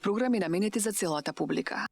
Програми наменети за целата публика.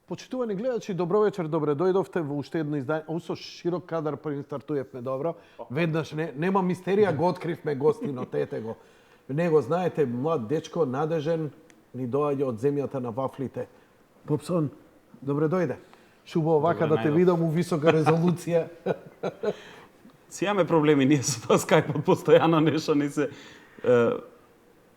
Почитувани гледачи, добро вечер, добре дојдовте во уште едно издание. Со широк кадар први стартуевме добро. Веднаш нема мистерија, го откривме гостинот, ете го. Него знаете, млад дечко, надежен, ни доаѓа од земјата на вафлите. Попсон, добре дојде. Шубо вака да те видам у висока резолуција. Си имаме проблеми ние со тоа скајпот, постојано нешто ни се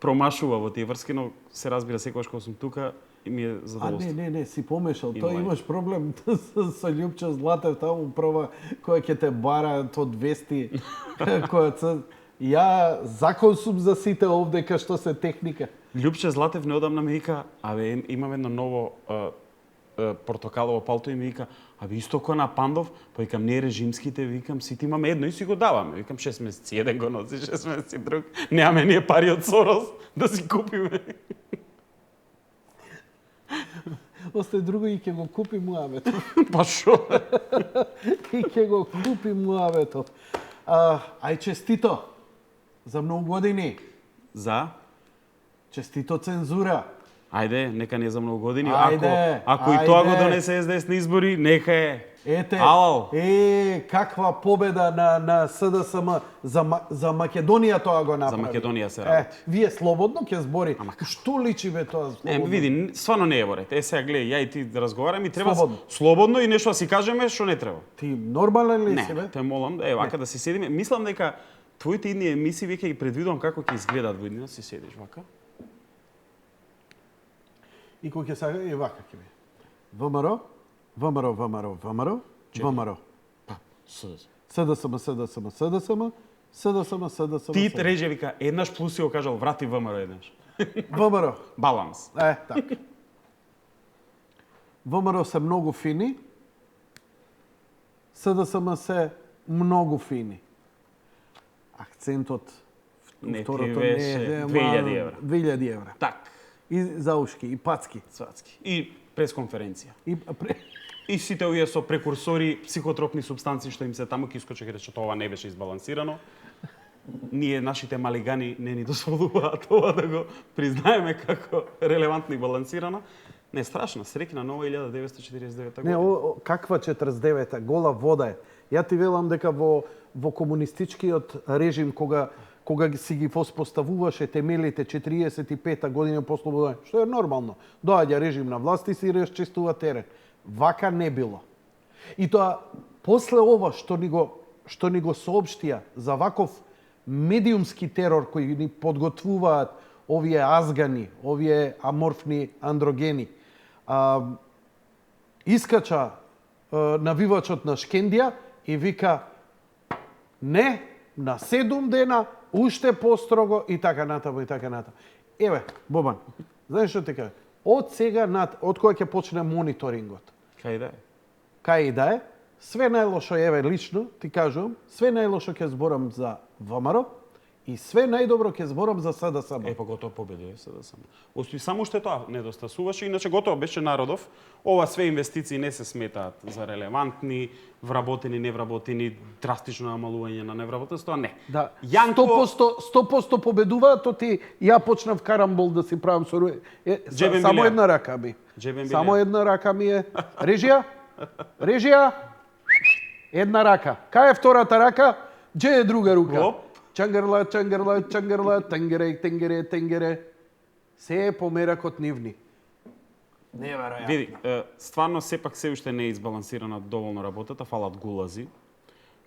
промашува во тие врски, но се разбира секогаш кога сум тука и ми е задоволство. Не, си помешал. Тоа имаш проблем со Љупчо Златев таму прва која ќе те бара од вести. Ја закон сум за сите овдека што се техника. Љупче Златев неодамна ми вика, имам едно ново портокалово палто и ми вика, исто кој на Пандов, па викам не режимските, викам сите имаме едно и си го даваме. Викам 6 месеци еден го носи, 6 месеци друг. Немаме ние пари од Сорос да си купиме. Остај друго и ќе го купи муавето. Па шо? И ќе го купи муавето. Ај честито за многу години. За? Честито цензура. Ајде, нека не за многу години. ајде. Ако и тоа го донесе СДС на избори, нека е. Ете, Алал. Каква победа на СДСМ за Македонија тоа го направи. За Македонија се работи. Вие слободно ќе збори. Што личи бе тоа слободно? Види, стварно не е во ред. Сега гледај, ја и ти да разговараме и треба слободно и нешто да си кажеме што не треба. Ти нормален ли си бе? Не, те молам, вака да си седиме. Мислам дека твоите идни емисии веќе ги предвидувам како ќе изгледаат во иднина, си седиш вака. И кој ќе сага и вака ќе би. ВМРО. Па, СДСМ. Ти реже вика, еднаш плюс си го кажал, врати ВМРО еднаш. ВМРО. Баланс. Така. ВМРО се многу фини. СДСМ се многу фини. Акцентот второто не е 2000 евра. 2000 евра. Так. И заушки, и пацки. И пресконференција. И сите овие со прекурсори, психотропни субстанции што им се таму ќе искочи ќе рече тоа не беше избалансирано. Ние нашите малигани не ни дозволуваат тоа да го признаеме како релевантно и балансирано. Не страшно, среќна нова 1949 година. Не, каква 49-та, гола вода е. Ја ти велам дека во комунистичкиот режим кога си ги воспоставуваше темелите 45-та година по слобода, што е нормално. Доаѓа режим на власт и си расчистува терен. Вака не било. И тоа после ова што ни го соопштија за ваков медиумски терор кој ни подготвуваат овие азгани, овие аморфни андрогени, искача навивачот на Шкендија и вика не, на 7 дена, уште построго и така натаму. Еве, Бобан, знаеш што ти кажа? Од сега од кога ќе почне мониторингот? Кај да е? Све најлошо еве лично ти кажувам, све најлошо ќе зборам за ВМРО и све најдобро ќе зборам за СДСМ. Па готово победи СДСМ. Осви само уште тоа недостасуваше, иначе готово беше Народов. Ова све инвестиции не се сметаат за релевантни, вработени, невработени, драстично намалување на невработенство, не. Да, 100% победуваат, то ти ја почнав карамбол да си правам со само една рака ми. Само една рака ми е. Режија? Една рака. Кај е втората рака? Дже е друга рука? Чангарла, тенгере. Се е померакот нивни. Неверојатно. Види, стварно сепак се уште не е избалансирана доволно работата, фалат гулази,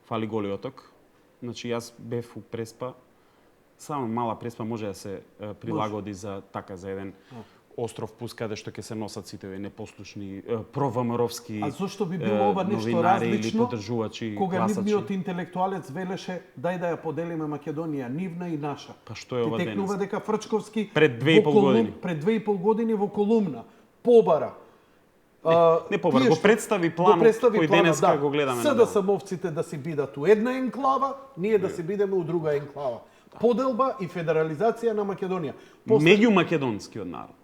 фали голиоток. Значи јас бев у Преспа, само мала Преспа може да се прилагоди за еден остров Пус, каде што ќе се носат сите овие непослушни провамаровски А зошто би било ова нешто различно кога гласачи. нивниот интелектуалец велеше дај да ја поделиме Македонија, нивна и наша. Па што е ова денес? Текнува дека Фрчковски пред 2,5 години. Пред 2,5 години во колумна побара Не побар, го представи планот кој денеска го гледаме. СДСМовците да си бидат у една енклава, ние да си бидеме у друга енклава. Поделба и федерализација на Македонија. Меѓу македонскиот народ.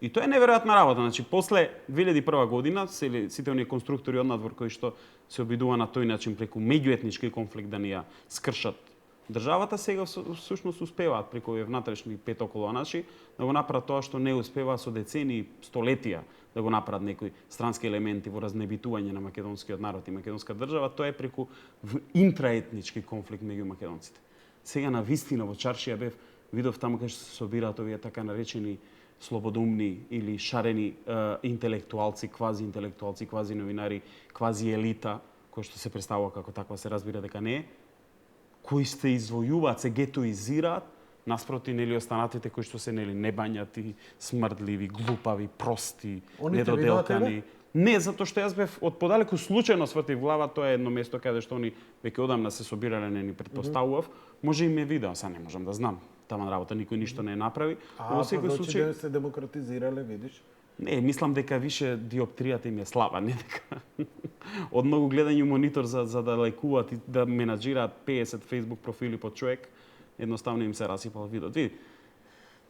И тоа е неверојатна работа. Значи, после 2001 година, сите оние конструктори однадвор кои што се обидува на тој начин преку меѓуетнички конфликт да ни ја скршат државата, сега всушност успеваат преку овие внатрешни пет околу наши да го направат тоа што не успеваа со децении, столетија да го направат некои странски елементи во разнебитување на македонскиот народ и македонска држава. Тоа е преку интраетнички конфликт меѓу македонците. Сега на вистина во Чаршија бев, видов таму кај што се собираат овие така наречени слободумни или шарени интелектуалци, квази новинари, квази елита, кој што се представува како таква, се разбира дека не е, кои се извојуваат, се гетоизираат, наспроти нели останатите кои што се нели небањати, смрдливи, глупави, прости, недоделкани. Не, затоа што јас бев од подалеку случајно свртив глава, тоа е едно место каде што они веќе одамна се собирале, не ни предпоставував, може и ме видео, са не можам да знам. Таман работа никој ништо не направи. Во секој случај се демократизирале, видиш? Не, мислам дека више диоптријата им е слаба, не дека. Од многу гледање монитор за да лајкуваат и да менаџираат 50 Facebook профили по човек, едноставно им се расипал видео. Види,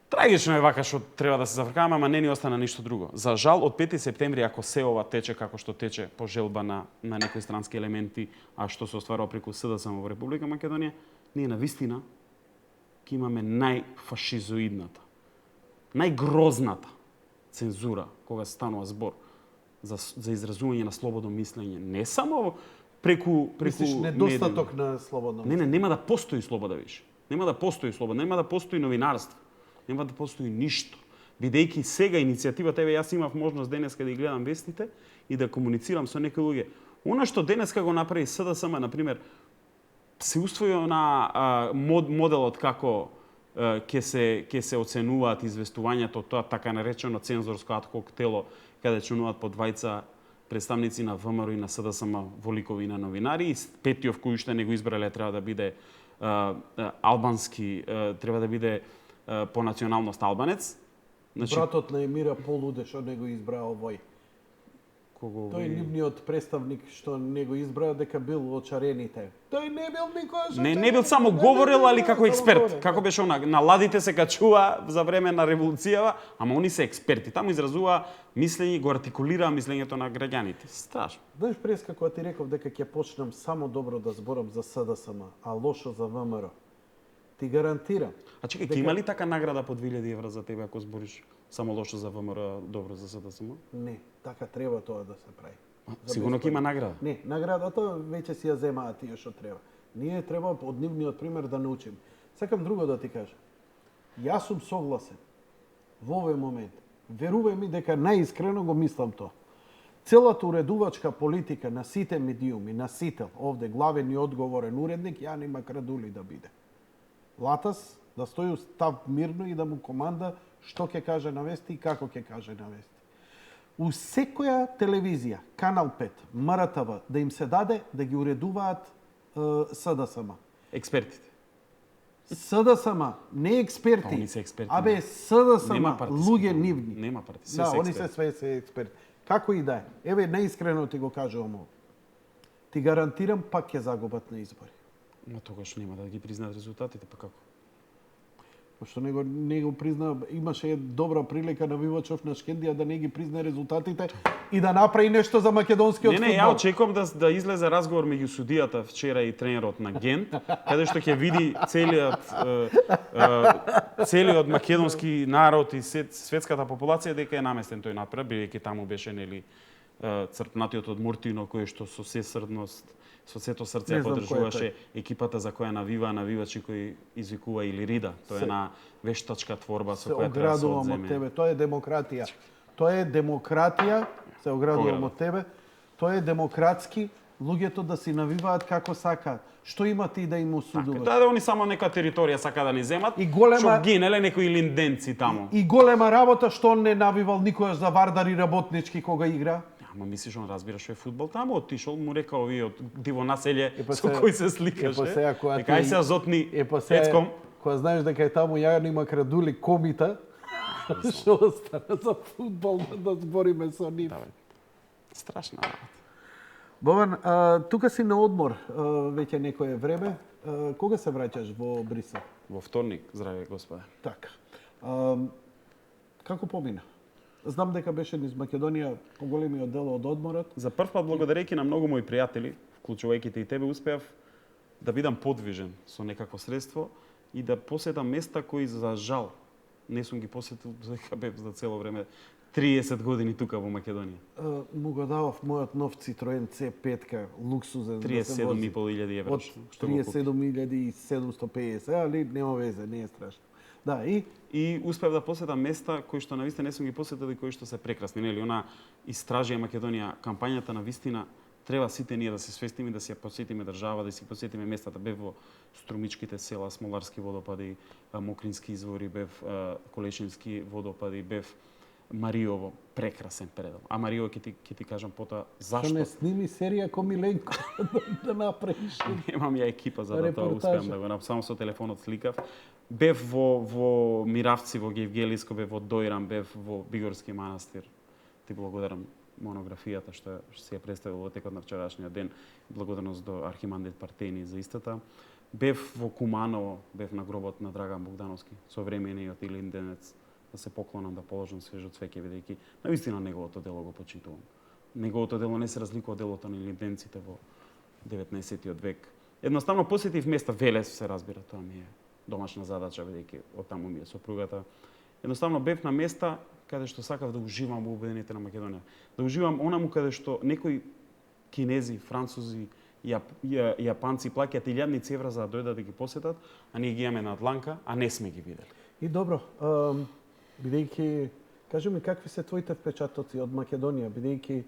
трагично е вака што треба да се зафркаваме, ама не ни остана ништо друго. За жал, од 5 септември, ако се ова тече како што тече по желба на некои странски елементи, а што се остварува преку СДСМ во Република Македонија, ние на вистина ќе имаме најфашизоидната, најгрозната цензура кога се станува збор за изразување на слободно мислење. Не само преку Мислиш недостаток на слободно мислење? Не, нема да постои слобода више. Нема да постои слобода, нема да постои новинарство. Нема да постои ништо. Бидејќи сега иницијативата, еве јас имав можност денеска да ги гледам вестите и да комуницирам со некои луѓе. Она што денеска го направи СДСМ, например, се усвои на моделот како ќе се оценуваат известувањето, тоа така наречено цензорско адхок тело, каде членуваат по двајца представници на ВМРО и на СДСМ во ликови на новинари. И петиов кој уште не го избрале треба да биде албански, треба да биде по националност албанец. Значи, братот на Емира полуде што не го избраа овој. Тој нивниот представник што не го избраа дека бил од шарените. Тој не бил никош. Не бил само говорел, али како експерт. Како беше она, на ладите се качува за време на револуцијава, ама они се експерти. Таму изразува мислење, го артикулираа мислењето на граѓаните. Страшно. Знаеш, преска кога ти реков дека ќе почнам само добро да зборам за СДСМ, а лошо за ВМРО. Ти гарантирам. А чекај, ќе има ли така награда по 2000 евра за тебе ако збориш само лошо за ВМРО, добро за СДСМ? Не, така треба тоа да се прави. Сигурно ќе има награда. Не, наградата веќе си ја земаат тие што треба. Ние треба од нивниот пример да научим. Сакам друго да ти кажам. Јас сум согласен во овој момент. Верувај ми дека најискрено го мислам тоа. Целата уредувачка политика на сите медиуми, на сите, овде главен и одговорен уредник, ја нема крадули да биде. Латас да стои став мирно и да му команда што ќе каже на вести и како ќе каже на вести. У секоја телевизија, Канал 5, МРТВ, да им се даде да ги уредуваат СДСМ. Експертите. СДСМ, не експерти. Они се експерти. Абе, СДСМ, луѓе нивни. Нема парти, да, они се све се експерти. Како и да е. Еве, наискрено ти го кажувам ово. Ти гарантирам пак ќе загубат на избори. Но тогаш нема да ги признаат резултатите, па како? Пошто не го призна, имаше добра прилика на Вивачов на Шкендија да не ги призна резултатите и да направи нешто за македонскиот фудбал. Не, ја очекувам да излезе разговор меѓу судијата вчера и тренерот на Гент, каде што ќе види целиот македонски народ и светската популација дека е наместен тој напред, бидејќи таму беше нели црпнатиот од Муртино кој што со сесрдност со сето срце поддржуваше екипата за која навивачи кој извикува или Рида. Тоа е на вештачка творба со која треба да се одземе. Од тебе. Тоа е демократија. Тоа е демократија. Се оградувам од тебе. Тоа е демократски луѓето да си навиваат како сакаат. Што има ти да им осудуваш? Така, да они само нека територија сака да ни земат. И голема што гинеле некои линденци таму. И голема работа што он не навивал никојаш за Вардар и работнички кога игра. Ама мислиш, он разбира што е фудбал таму, отишол, му река овие од диво населје со кој се сликаше. Дека ај се зотни Ецком. Кога знаеш дека е таму ја нема крадули комита, што остана за фудбал да збориме со нив. Страшна работа. Бован, тука си на одмор веќе некое време. Кога се враќаш во Брисел? Во вторник, здраве господе. Така. Како помина? Знам дека беше низ Македонија поголемиот дел од одморот. За прв пат, благодарејќи на многу мои пријатели, вклучувајќи те и тебе, успеав да бидам подвижен со некакво средство и да посетам места кои за жал не сум ги посетил додека бев за цело време 30 години тука во Македонија. Му го давав мојот нов Citroen C5, луксузен. 37.500 евра. Од 37.750, али нема везе, не е страшно. Да, И успев да посетам места кои што навистина не сум ги посетил и кои што се прекрасни. Нели, она истражија Македонија, кампањата на вистина, треба сите ние да се свестиме, да си ја посетиме држава, да си посетиме местата. Бев во Струмичките села, Смоларски водопади, Мокрински извори, бев Колешински водопади, бев Мариово, прекрасен предел. А Мариово ќе ти кажам потоа зашто. Што не сними серија ко Миленко да направиш. Немам ја екипа за да тоа успеам да го направам, само со телефонот сликав. Бев во Миравци, во Гевгелиско, бев во Дојран, бев во Бигорски манастир. Ти благодарам монографијата што си ја представил во текот на вчерашниот ден. Благодарност до архимандрит Партени за истата. Бев во Куманово, бев на гробот на Драган Богдановски, современиот Илинденец, да се поклонам, да положам свежо цвеќе, бидејќи навистина неговото дело го почитувам. Неговото дело не се разликува од делото на илинденците во 19-тиот век. Едноставно посетив места, Велес се разбира, тоа ми е домашна задача, бидејќи оттаму ми е сопругата. Едноставно бев на места каде што сакав да уживам во убедените на Македонија. Да уживам онаму каде што некои кинези, французи, јапанци плаќаат илјадници евра за да дојдат да ги посетат, а ние ги имаме на дланка, а не сме ги видели. И добро, бидејќи, кажи ми какви се твоите впечатоци од Македонија, бидејќи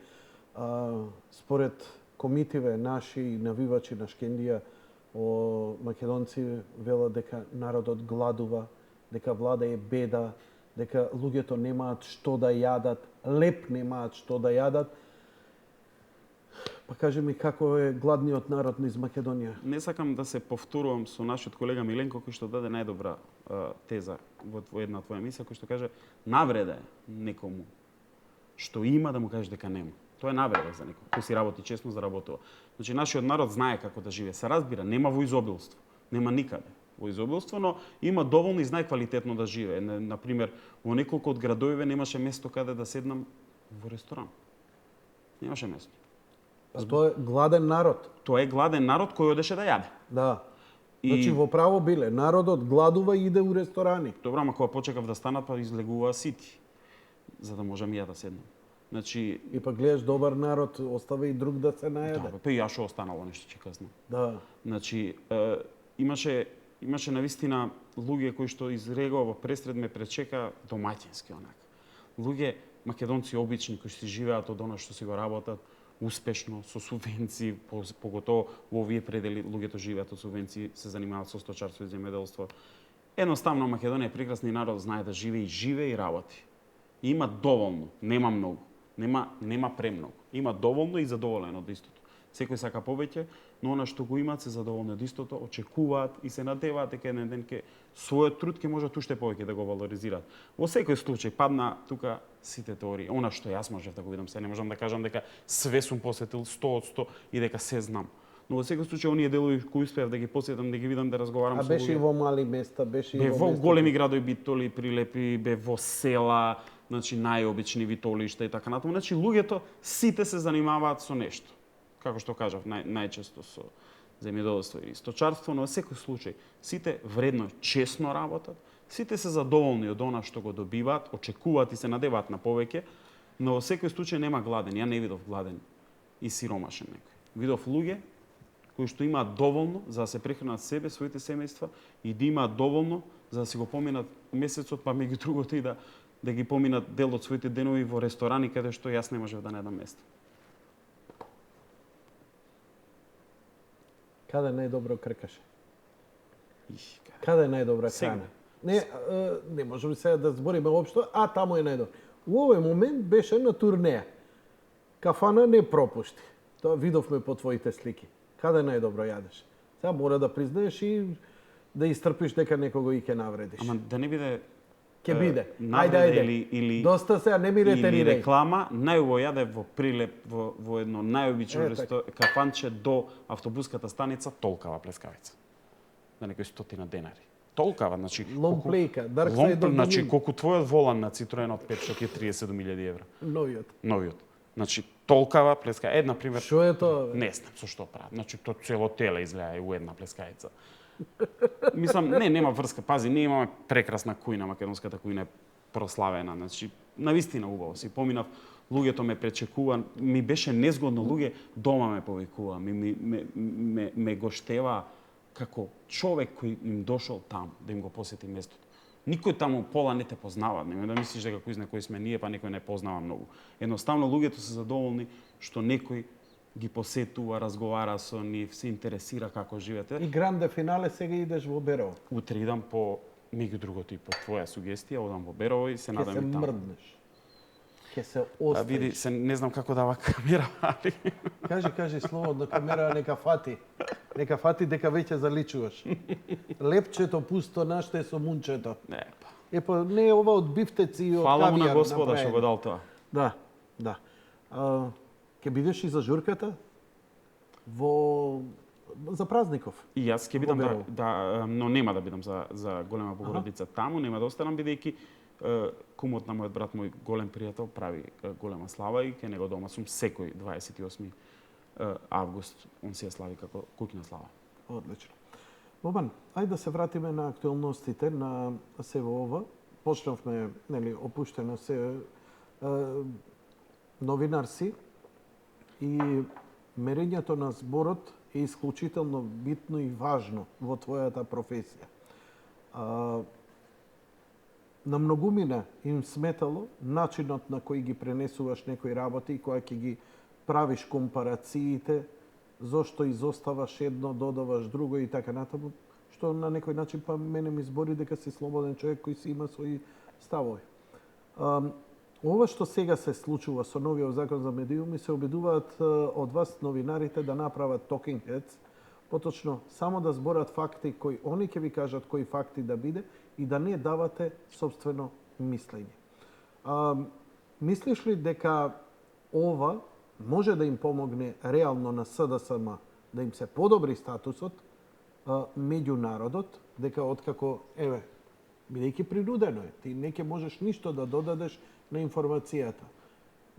според комитиве наши навивачи на Шкендија, македонци велат дека народот гладува, дека влада е беда, дека луѓето немаат што да јадат, леп немаат што да јадат. Па кажи ми како е гладниот народ низ Македонија? Не сакам да се повторувам со нашиот колега Миленко, кој што даде најдобра теза во една твоја емисија, кој што каже навреда е некому што има да му кажеш дека нема. Тоа е навреда за некој кој си работи честно, заработува. Значи нашиот народ знае како да живее. Се разбира, нема во изобилство, нема никаде во изобилство, но има доволно и знае квалитетно да живее. Например, во неколку од градовиве немаше место каде да седнам во ресторан. Немаше место. Па тоа е гладен народ. Тоа е гладен народ кој одеше да јаде. Да. Значи во право биле, народот гладува и иде у ресторани. Добро, ама кога почекав да станат, па излегуваа сити, за да можам и ја да седнам. Значи, и па гледаш добар народ, остави и друг да се најаде. Да, па и ја што останало нешто ќе казнам. Да. Значи, имаше навистина луѓе кои што изрегува во пресред ме пречека домаќински онак. Луѓе македонци обични кои си живеат од она што си го работат успешно со субвенции, поготово во овие предели луѓето живеат од субвенции, се занимаваат со сточарство и земјоделство. Едноставно Македонија е прекрасен народ, знае да живее и работи. И има доволно, нема многу. Нема премногу. Има доволно и задоволен од истото. Секој сака повеќе, но она што го имаат се задоволни од истото, очекуваат и се надеваат дека еден ден ке својот труд ќе можат уште повеќе да го валоризираат. Во секој случај падна тука сите теории. Она што јас можев да го видам, се не можам да кажам дека све сум посетил 100% и дека се знам. Но во секој случај оние делови кои успеав да ги посетам, да ги видам, да разговарам со луѓе. А беше и во мали места, беше и во големи градови, Битоли, Прилепи, бев во села, значи најобични Витолишта и така натаму. Значи луѓето сите се занимаваат со нешто. Како што кажав, најчесто со земјоделство или сточарство, но во секој случај сите вредно, честно работат, сите се задоволни од она што го добиваат, очекуваат и се надеваат на повеќе, но во секој случај нема гладен. Ја не видов гладен и сиромашен некој. Видов луѓе кои што имаат доволно за да се прехранат себе, своите семејства и да имаат доволно за да си го поминат месецот, па меѓу другото и да ги поминат дел од своите денови во ресторани каде што јас не можев да најдам место. Каде најдобро кркаше? Каде е најдобра храна? Не можеме сега да збориме општо, а таму е најдобро. У овој момент беше на турнеја. Кафана не пропушти. Тоа видовме по твоите слики. Каде најдобро јадеш? Сега мора да признаеш и да истрпиш дека некого и ќе навредиш. Ама да не биде Ке биде. навреда Ајде. или Доста се, не ми или ретерирај. реклама, најубаво јаде во Прилеп во едно најобично кафанче до автобуската станица толкава плескавица. На некои 100 денари. Толкава, значи Ломплейка, Dark Side of the значи Moon. колку твојот волан на Citroen од 5 што е 37.000 евра. Новиот. Значи толкава плеска. Една пример. Што е тоа? Не знам со што прават. Значи то цело теле изгледа и у една плескајца. Мислам, нема врска. Пази, ние имаме прекрасна кујна, македонската кујна е прославена. Значи, навистина убаво си поминав. Луѓето ме пречекува, ми беше незгодно луѓе, дома ме повикува, ме гоштева како човек кој им дошол там да им го посети местото. Никој таму пола не те познава, не да мислиш дека кој знае кој сме ние, па некој не познава многу. Едноставно луѓето се задоволни што некој ги посетува, разговара со нив, се интересира како живеете. И гранде финале сега идеш во Берово. Утре идам по меѓу другото и по твоја сугестија, одам во Берово и се надам и таму. Ке се мрднеш. Ке се остриеш. Види, се не знам како дава камера, али... Кажи слободно, камера нека фати. Нека фати дека веќе заличуваш. Лепчето пусто наште е со мунчето. Епа, не е ова од бифтеци и од кавијар. Фала му на Господа што го дал тоа. Да. Ке бидеш и за журката? За празников? И јас ќе бидам но нема да бидам за голема Богородица таму, нема да останам бидејќи кумот на мојот брат, мој голем пријател, прави голема слава и ке него дома сум секој 28 август, он си ја слави како куќна слава. Одлично. Бобан, ајде да се вратиме на актуелностите на сево ова. Почнавме, опуштено се новинар си и мерењето на зборот е исклучително битно и важно во твојата професија. На многумина им сметало начинот на кој ги пренесуваш некои работи и која ќе ги правиш компарациите, зошто изоставаш едно, додаваш друго и така натаму, што на некој начин па мене ми збори дека си слободен човек кој си има своји ставови. Ова што сега се случува со новиот закон за медиуми се обидуваат од вас новинарите да направат talking heads, поточно само да зборат факти кои они ќе ви кажат кои факти да биде и да не давате собствено мислење. Мислиш ли дека ова може да им помогне реално на СДСМ да им се подобри статусот меѓу народот, дека откако, бидејќи принудено е, ти не ќе можеш ништо да додадеш на информацијата.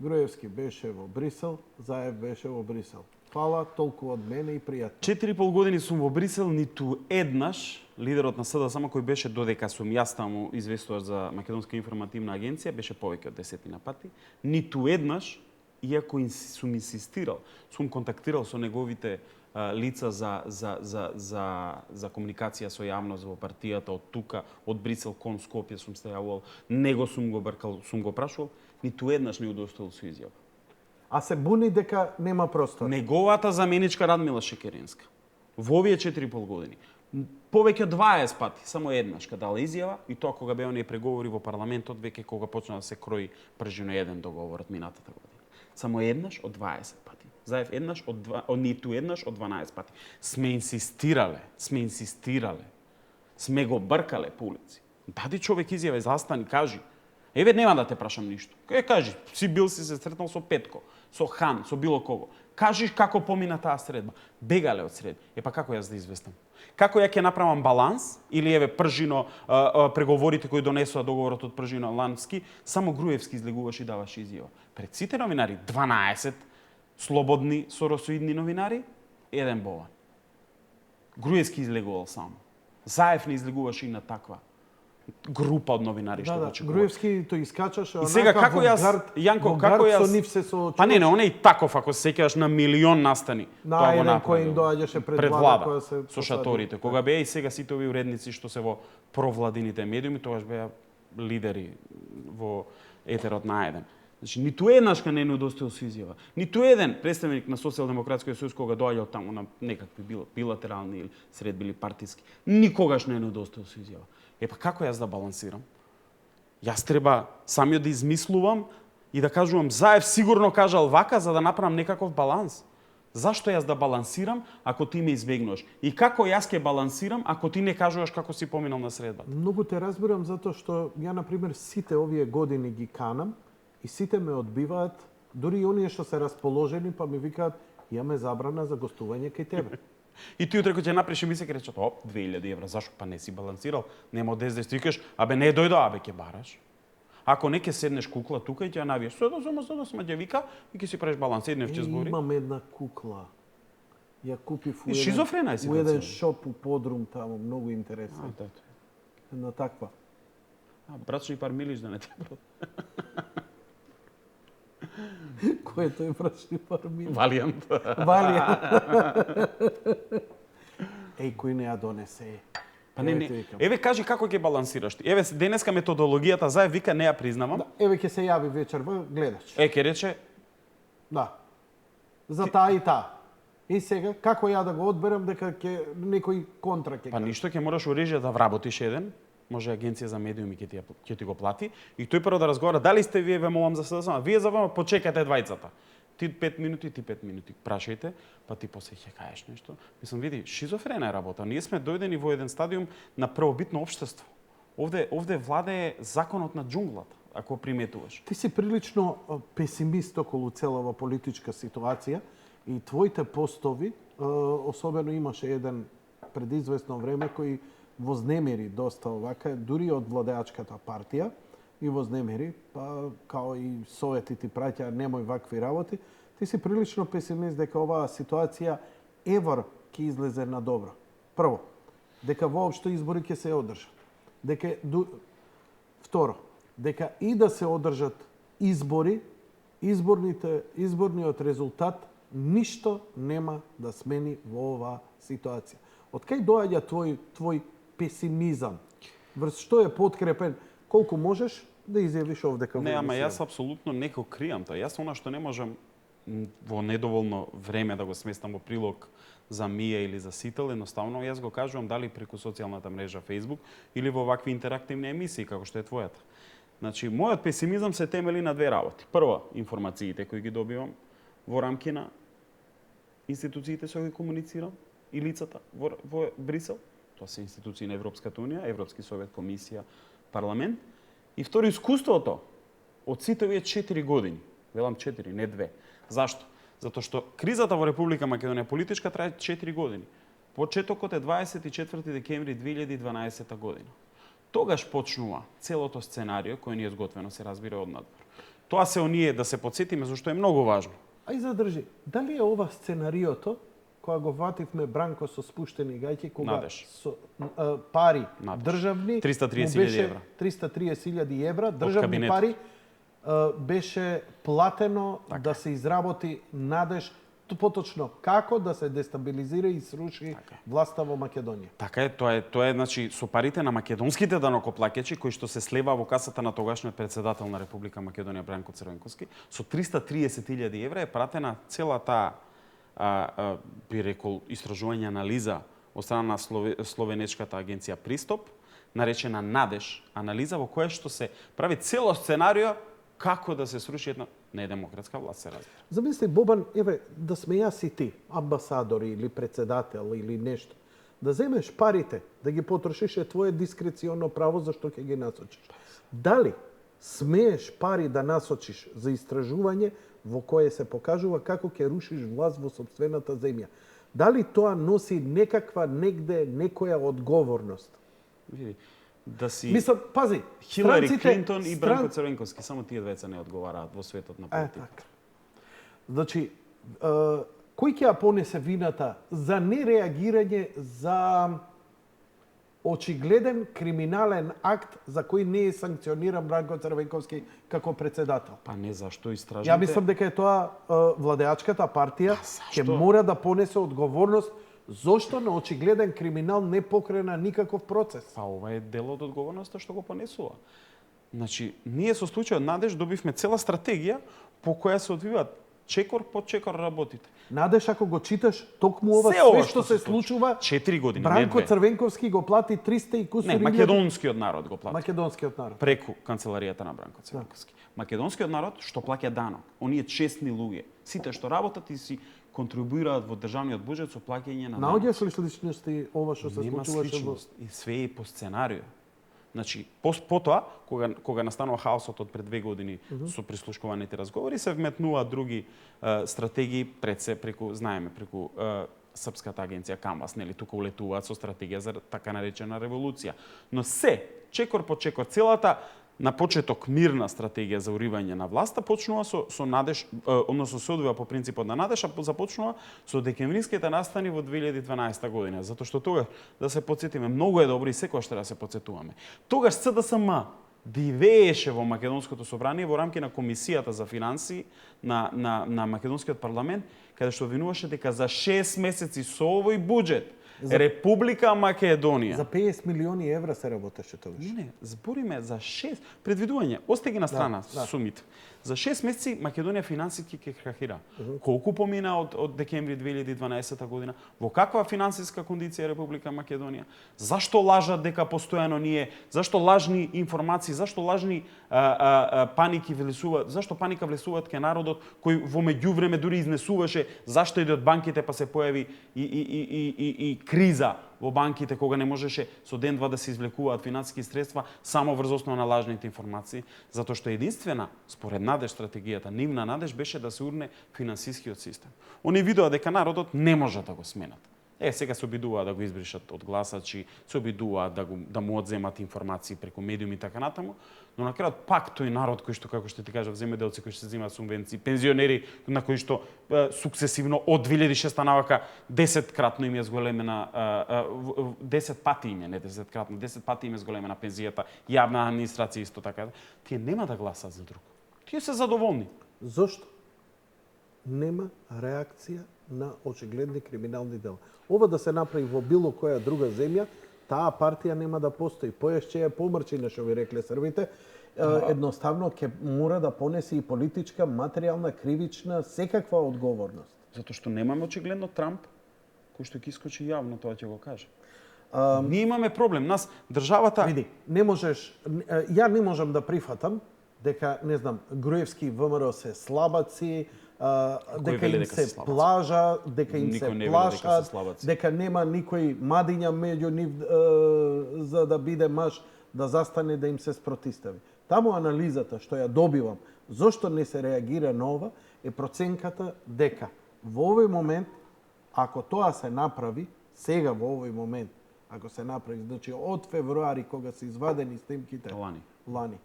Груевски беше во Брисел, Заев беше во Брисел. Фала, толку од мене и пријатно. 4,5 години сум во Брисел, ниту еднаш лидерот на СДСМ кој беше додека сум јас таму известуваш за Македонска информативна агенција, беше повеќе од 10 пати, ниту еднаш, иако сум инсистирал, сум контактирал со неговите лица за комуникација со јавност во партијата од тука, од Брисел кон Скопје сум се јавувал, него сум го бркал, сум го прашувал, ниту еднаш не удостоил со изјава. А се буни дека нема простор. Неговата заменичка Радмила Шекеринска во овие 4,5 години повеќе од 20 пати, само еднаш кога дала изјава и тоа кога беа оние преговори во парламентот, веќе кога почна да се крои пржино еден договорот минатата година. Само еднаш од 20 пати. Заев еднаш ниту еднаш од 12 пати. Сме инсистирале. Сме го бркале по улици. Дади човек изјаве, застани, кажи. Еве нема да те прашам ништо. Кажи, си бил си се сретнал со Петко, со Хан, со било кого. Кажи како помина таа средба. Бегале од средба. Па како јас да известам? Како ја ќе направам баланс или еве Пржино преговорите кои донесоа договорот од Пржино Лански, само Груевски излегуваш и даваш изјава. Пред сите новинари 12 слободни соросоидни новинари, еден Бован. Груевски излегувал само. Заев не излегуваше и на таква група од новинари што го чекува. Груевски тој искачаше, и сега како јас, Јанко, како јас со нив се соочуваш. Па не, он е и таков, ако се сеќаваш на милион настани, тоа го направи. Кој им доаѓаше пред влада која се со шаторите. Кога беа и сега сите овие уредници што се во провладините медиуми, тогаш беа лидери во етерот на еден. Значи, ниту еднаш не удостоил со изјава. Ниту еден представник на Социјалдемократскиот сојуз кога доаѓал таму на некакви билатерални или сред били партиски, никогаш не удостоил со изјава. Па како јас да балансирам? Јас треба самиот да измислувам и да кажувам Заев сигурно кажал вака за да направам некаков баланс. Зашто јас да балансирам ако ти ме избегнуваш? И како јас ќе балансирам ако ти не кажуваш како си поминал на средбата? Многу те разбирам затоа што ја на пример сите овие години ги канам и сите ме одбиваат, дури и оние што се расположени па ми викаат имаме забрана за гостување кај тебе. И ти утре кога ќе направиш емисија ќе речат, оп, 2000 евра, зашо па не си балансирал? Нема од 10 да викаш, абе не дојдо, абе ќе бараш. Ако не ќе седнеш кукла тука и ќе ја навиеш, само сме ќе вика и ќе си правиш баланс, седнеш ќе збори. Имам една кукла. Ја купив И шизофрена е у еден ситуација. шоп у подрум таму, многу интересно. Една таква. Брачни пар милиш да не те брат. Кој е тој брачни пар милиш? Валијант. Валија. Еј, кој не ја донесе? Па не. Еве кажи како ќе балансираш ти. Еве денеска методологијата за вика не ја признавам. Да, еве ќе се јави вечерва гледач. Ќе рече Да. За таа и таа. И сега, како ја да го одберам дека ќе некој контра ќе па каже? ништо ќе мораш у режија да вработиш еден, може агенција за медиуми ќе ти го плати и тој прво да разговара дали сте вие, ве молам за СДСМ, вие за вама почекате двајцата. Ти 5 минути, ти 5 минути, прашајте, па ти после ќе кажеш нешто. Мислам, види, шизофрена е работа. Ние сме дојдени во еден стадиум на првобитно општество. Овде владее законот на џунглата, ако приметуваш. Ти си прилично песимист околу целава политичка ситуација и твоите постови, особено имаше еден пред известно време кој вознемери доста овака, дури од владеачката партија, и вознемери, па као и совети ти праќа немој вакви работи, ти си прилично песимист дека оваа ситуација евор ќе излезе на добро. Прво, дека воопшто избори ќе се одржат. Дека второ, дека и да се одржат избори, изборниот резултат ништо нема да смени во оваа ситуација. Од кај доаѓа твој песимизам? Врз што е подкрепен? Колку можеш да изјавиш овде како Не, ама јас апсолутно не го кријам тоа. Јас она што не можам во недоволно време да го сместам во прилог за Мија или за Сител, едноставно јас го кажувам дали преку социјалната мрежа Facebook или во вакви интерактивни емисии како што е твојата. Значи, мојот песимизам се темели на две работи. Прво, информациите кои ги добивам во рамки на институциите со кои комуницирам и лицата во Брисел. Тоа се институции на Европската Унија, Европски совет, комисија, парламент. И второ, искуството од сите овие 4 години, велам 4, не 2. Зашто? Затоа што кризата во Република Македонија политичка трае 4 години. Почетокот е 24 декември 2012 година. Тогаш почнува целото сценарио кој ни е изготвено, се разбира од надвор. Тоа се оние да се потсетиме зашто е многу важно. Ај задржи, дали е ова сценариото кога го вативме Бранко со спуштени гајки, кога Надеж. со пари Надеж. државни 330.000 евра. 330.000 евра државни кабинетот. пари беше платено Така. да се изработи Надеж, поточно како да се дестабилизира и сруши власта во Македонија. Така е, тоа е значи со парите на македонските данокоплаќачи кои што се слева во касата на тогашниот председател на Република Македонија Бранко Црвенковски, со 330.000 евра е пратена цела таа би рекол истражување анализа од страна на словенечката агенција Пристоп, наречена Надеж, анализа во која што се прави цело сценарио како да се сруши една недемократска власт, се разбира. Замисли, Бобан, еве, да сме јас и ти, амбасадори или председател или нешто, да земеш парите, да ги потрошиш е твое дискреционно право за што ќе ги насочиш. Дали смееш пари да насочиш за истражување во кое се покажува како ќе рушиш власт во сопствената земја? Дали тоа носи некаква негде некоја одговорност? Види, да си Мислам, пази, Хилари странците- Клинтон и Бранко Црвенковски, само тие двеца не одговараат во светот на политика. така. Значи, кој ќе ја понесе вината за нереагирање за очигледен криминален акт за кој не е санкциониран Бранко Црвенковски како председател? Па не, зашто истражните... Ја мислам дека е тоа владеачката партија ќе зашто? мора да понесе одговорност зошто на очигледен криминал не покрена никаков процес. Па ова е дел од одговорноста што го понесува. Значи, ние со случајот Надеж добивме цела стратегија по која се одвиваат чекор по чекор работите. Надеж, ако го читаш, токму ова Се све ова што се случува, 4 години, Бранко не 2. Црвенковски го плати 300 и кусур Не, македонскиот народ го плати. македонскиот народ. Преку канцеларијата на Бранко Црвенковски. Македонскиот народ што плаќа данок, оние честни луѓе, сите што работат и си контрибуираат во државниот буџет со плаќање на Наоѓаш ли сличности ова што се Нема случуваше во... сличност и све е по сценарио. Значи, потоа, кога настанува хаосот од пред 2 години со прислушкуваните разговори, се вметнуваат други стратегии пред се преку, знаеме, преку Српската агенција Камвас, нели, тука улетуваат со стратегија за така наречена револуција. Но чекор по чекор, целата на почеток мирна стратегија за уривање на власта почнува со надеж, односно се одвива по принципот на надеж, а започнува со декемвринските настани во 2012 година, затоа што тогаш, да се потсетиме, многу е добро и секогаш треба да се потсетуваме. Тогаш ЦДСМ дивееше во Македонското собрание во рамки на Комисијата за финансии на Македонскиот парламент, каде што обвинуваше дека за 6 месеци со овој буџет Република Македонија. За 50 милиони евра се работеше тогаш. Не, збориме за 6 предвидување. Остаги на страна сумите. За 6 месеци Македонија финансиски ќе крахира. Колку помина од декември 2012 година? Во каква финансиска кондиција е Република Македонија? Зашто лажат дека постојано ние? Зашто лажни информации? Зашто лажни паники влесуваат? Зашто паника влесуваат кај народот кој во меѓувреме дури изнесуваше зашто иде од банките, па се појави и криза во банките кога не можеше со ден-два да се извлекуваат финансиски средства само врз основа на лажните информации, затоа што единствена според надеж стратегијата, нивна надеж беше да се урне финансискиот систем. Они видоа дека народот не може да го сменат. Сега се обидуваат да го избришат од гласачи, се обидуваат да му одземат информации преку медиуми и така натаму, но на крајот пак тој народ кој што, како што ти кажав, земјоделци кои што се земаат субвенции, пензионери на кои што суксесивно од 2006 навака 10-кратно им е зголемена 10 пати им е, не 10-кратно, 10 пати им е зголемена пензијата, јавна администрација исто така. Тие нема да гласат за друг. Тие се задоволни. Зошто? Нема реакција на очигледни криминални дела. Ова да се направи во било која друга земја, таа партија нема да постои. Појашće е помрчина, што ви рекле србите, едноставно ќе мора да понесе и политичка, материјална, кривична, секаква одговорност. Затоа што немаме очигледно Трамп, кој што ќе искочи јавно, тоа ќе го каже. Ние имаме проблем. Нас, државата... Види, не можеш... Ја не можам да прифатам дека, не знам, Груевски и ВМРО се слабаци, дека им се плажа, дека им се плашат, дека нема никој мадиња меѓу нив за да биде маж, да застане, да им се спротистави. Таму анализата што ја добивам, зошто не се реагира на ова, е проценката дека во овој момент, ако тоа се направи, сега во овој момент, ако се направи, значи од февруари кога се извадени снимките, лани,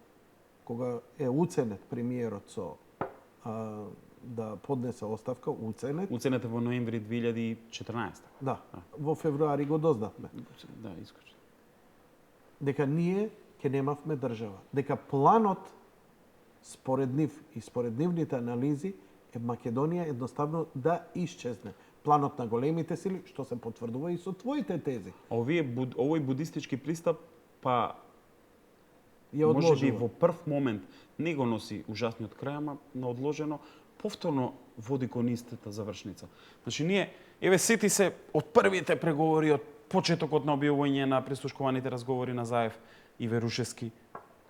кога е уценет премиерот со да поднесе оставка, уценет. Уценет во ноември 2014. Да, во февруари го дознавме. Да, искочи. Дека ние ќе немавме држава. Дека планот, според нив и според нивните анализи, е Македонија едноставно да исчезне. Планот на големите сили, што се потврдува и со твоите тези. Овој будистички пристап, па ја може би одложува. во прв момент не го носи ужасниот крај, ама на одложено повторно води кон истата завршница. Значи ние, сети се од првите преговори, од почетокот на објавување на прислушкуваните разговори на Заев и Верушевски,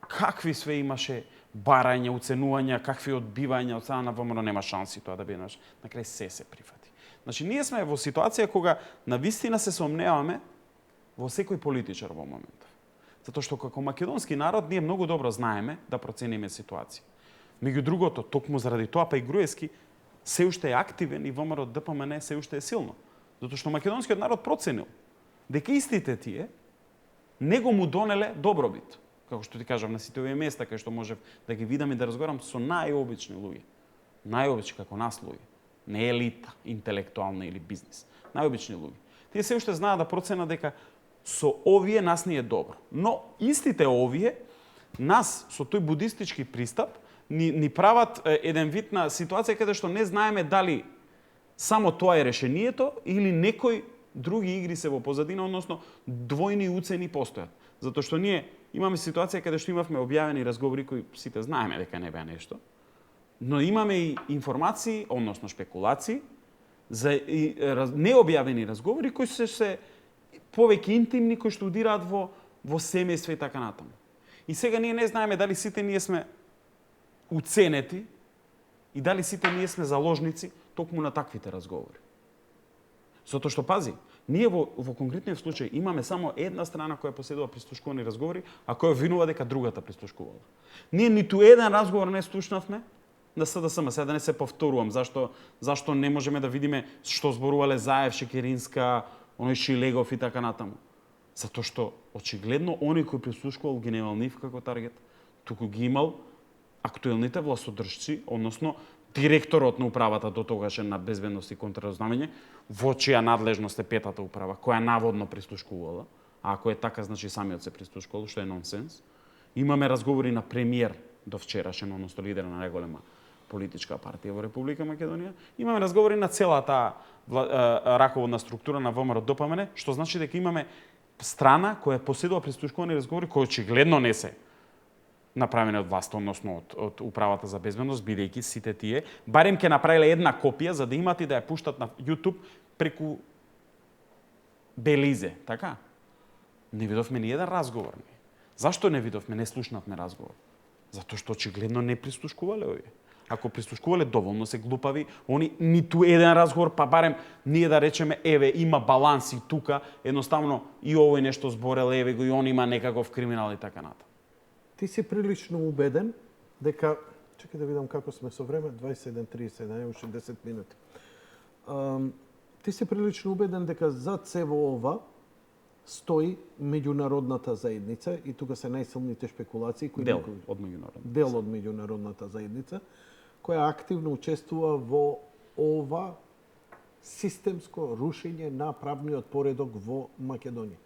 какви све имаше барања, уценувања, какви одбивања од страна на ВМРО, нема шанси тоа да биде наш. На крај се прифати. Значи ние сме во ситуација кога на вистина се сомневаме во секој политичар во моментов. Затоа што како македонски народ ние многу добро знаеме да процениме ситуација. Меѓу другото, токму заради тоа, па и Груевски се уште е активен и ВМРО ДПМН се уште е силно. Затоа што македонскиот народ проценил дека истите тие него му донеле добробит. Како што ти кажав, на сите овие места кај што можев да ги видам и да разговарам со најобични луѓе. Најобични како нас луѓе. Не елита, интелектуална или бизнис. Најобични луѓе. Тие се уште знаат да проценат дека со овие нас ни е добро. Но истите овие нас со тој будистички пристап ни прават еден вид на ситуација каде што не знаеме дали само тоа е решението или некои други игри се во позадина, односно двојни уцени постојат. Затоа што ние имаме ситуација каде што имавме објавени разговори кои сите знаеме дека не беа нешто, но имаме и информации, односно шпекулации за необјавени разговори кои се повеќе интимни, кои што удираат во семејство и така натаму. И сега ние не знаеме дали сите ние сме уценети и дали сите ние сме заложници токму на таквите разговори. Затоа што пази, ние во конкретниот случај имаме само една страна која поседува прислушкувани разговори, а која винува дека другата прислушкувала. Ние ниту еден разговор не слушнавме на СДСМ. Сега да не се повторувам зашто не можеме да видиме што зборувале Заев, Шекеринска, оној Шилегов и така натаму. Затоа што очигледно оној кој прислушкувал ги немал нив како таргет, туку ги имал актуелните властодржци, односно директорот на управата до тогаш на безбедност и контраразузнавање, во чија надлежност е петата управа, која наводно прислушкувала, а ако е така, значи самиот се прислушкувал, што е нонсенс. Имаме разговори на премиер до вчерашен, односно лидер на најголема политичка партија во Република Македонија. Имаме разговори на целата раководна структура на ВМРО-ДПМН, што значи дека имаме страна која поседува прислушкувани разговори кои очигледно не се направени од власта, односно од управата за безбедност, бидејќи сите тие барем ќе направиле една копија за да имат и да ја пуштат на YouTube преку Белизе, така? Не видовме ни еден разговор. Зашто не видовме, не слушнавме разговор? Затоа што очигледно не прислушкувале овие. Ако прислушкувале, доволно се глупави, они ниту еден разговор, па барем ние да речеме, еве, има баланс и тука, едноставно и овој нешто зборел, еве го и он има некаков криминал и така натаму. Ти си прилично убеден дека, чекај да видам како сме со време, 27:30, уште 10 минути. Ти си прилично убеден дека зад се во ова стои меѓународната заедница и тука се најсилните шпекулации кои Дел од меѓународната. Дел од меѓународната заедница која активно учествува во ова системско рушење на правниот поредок во Македонија.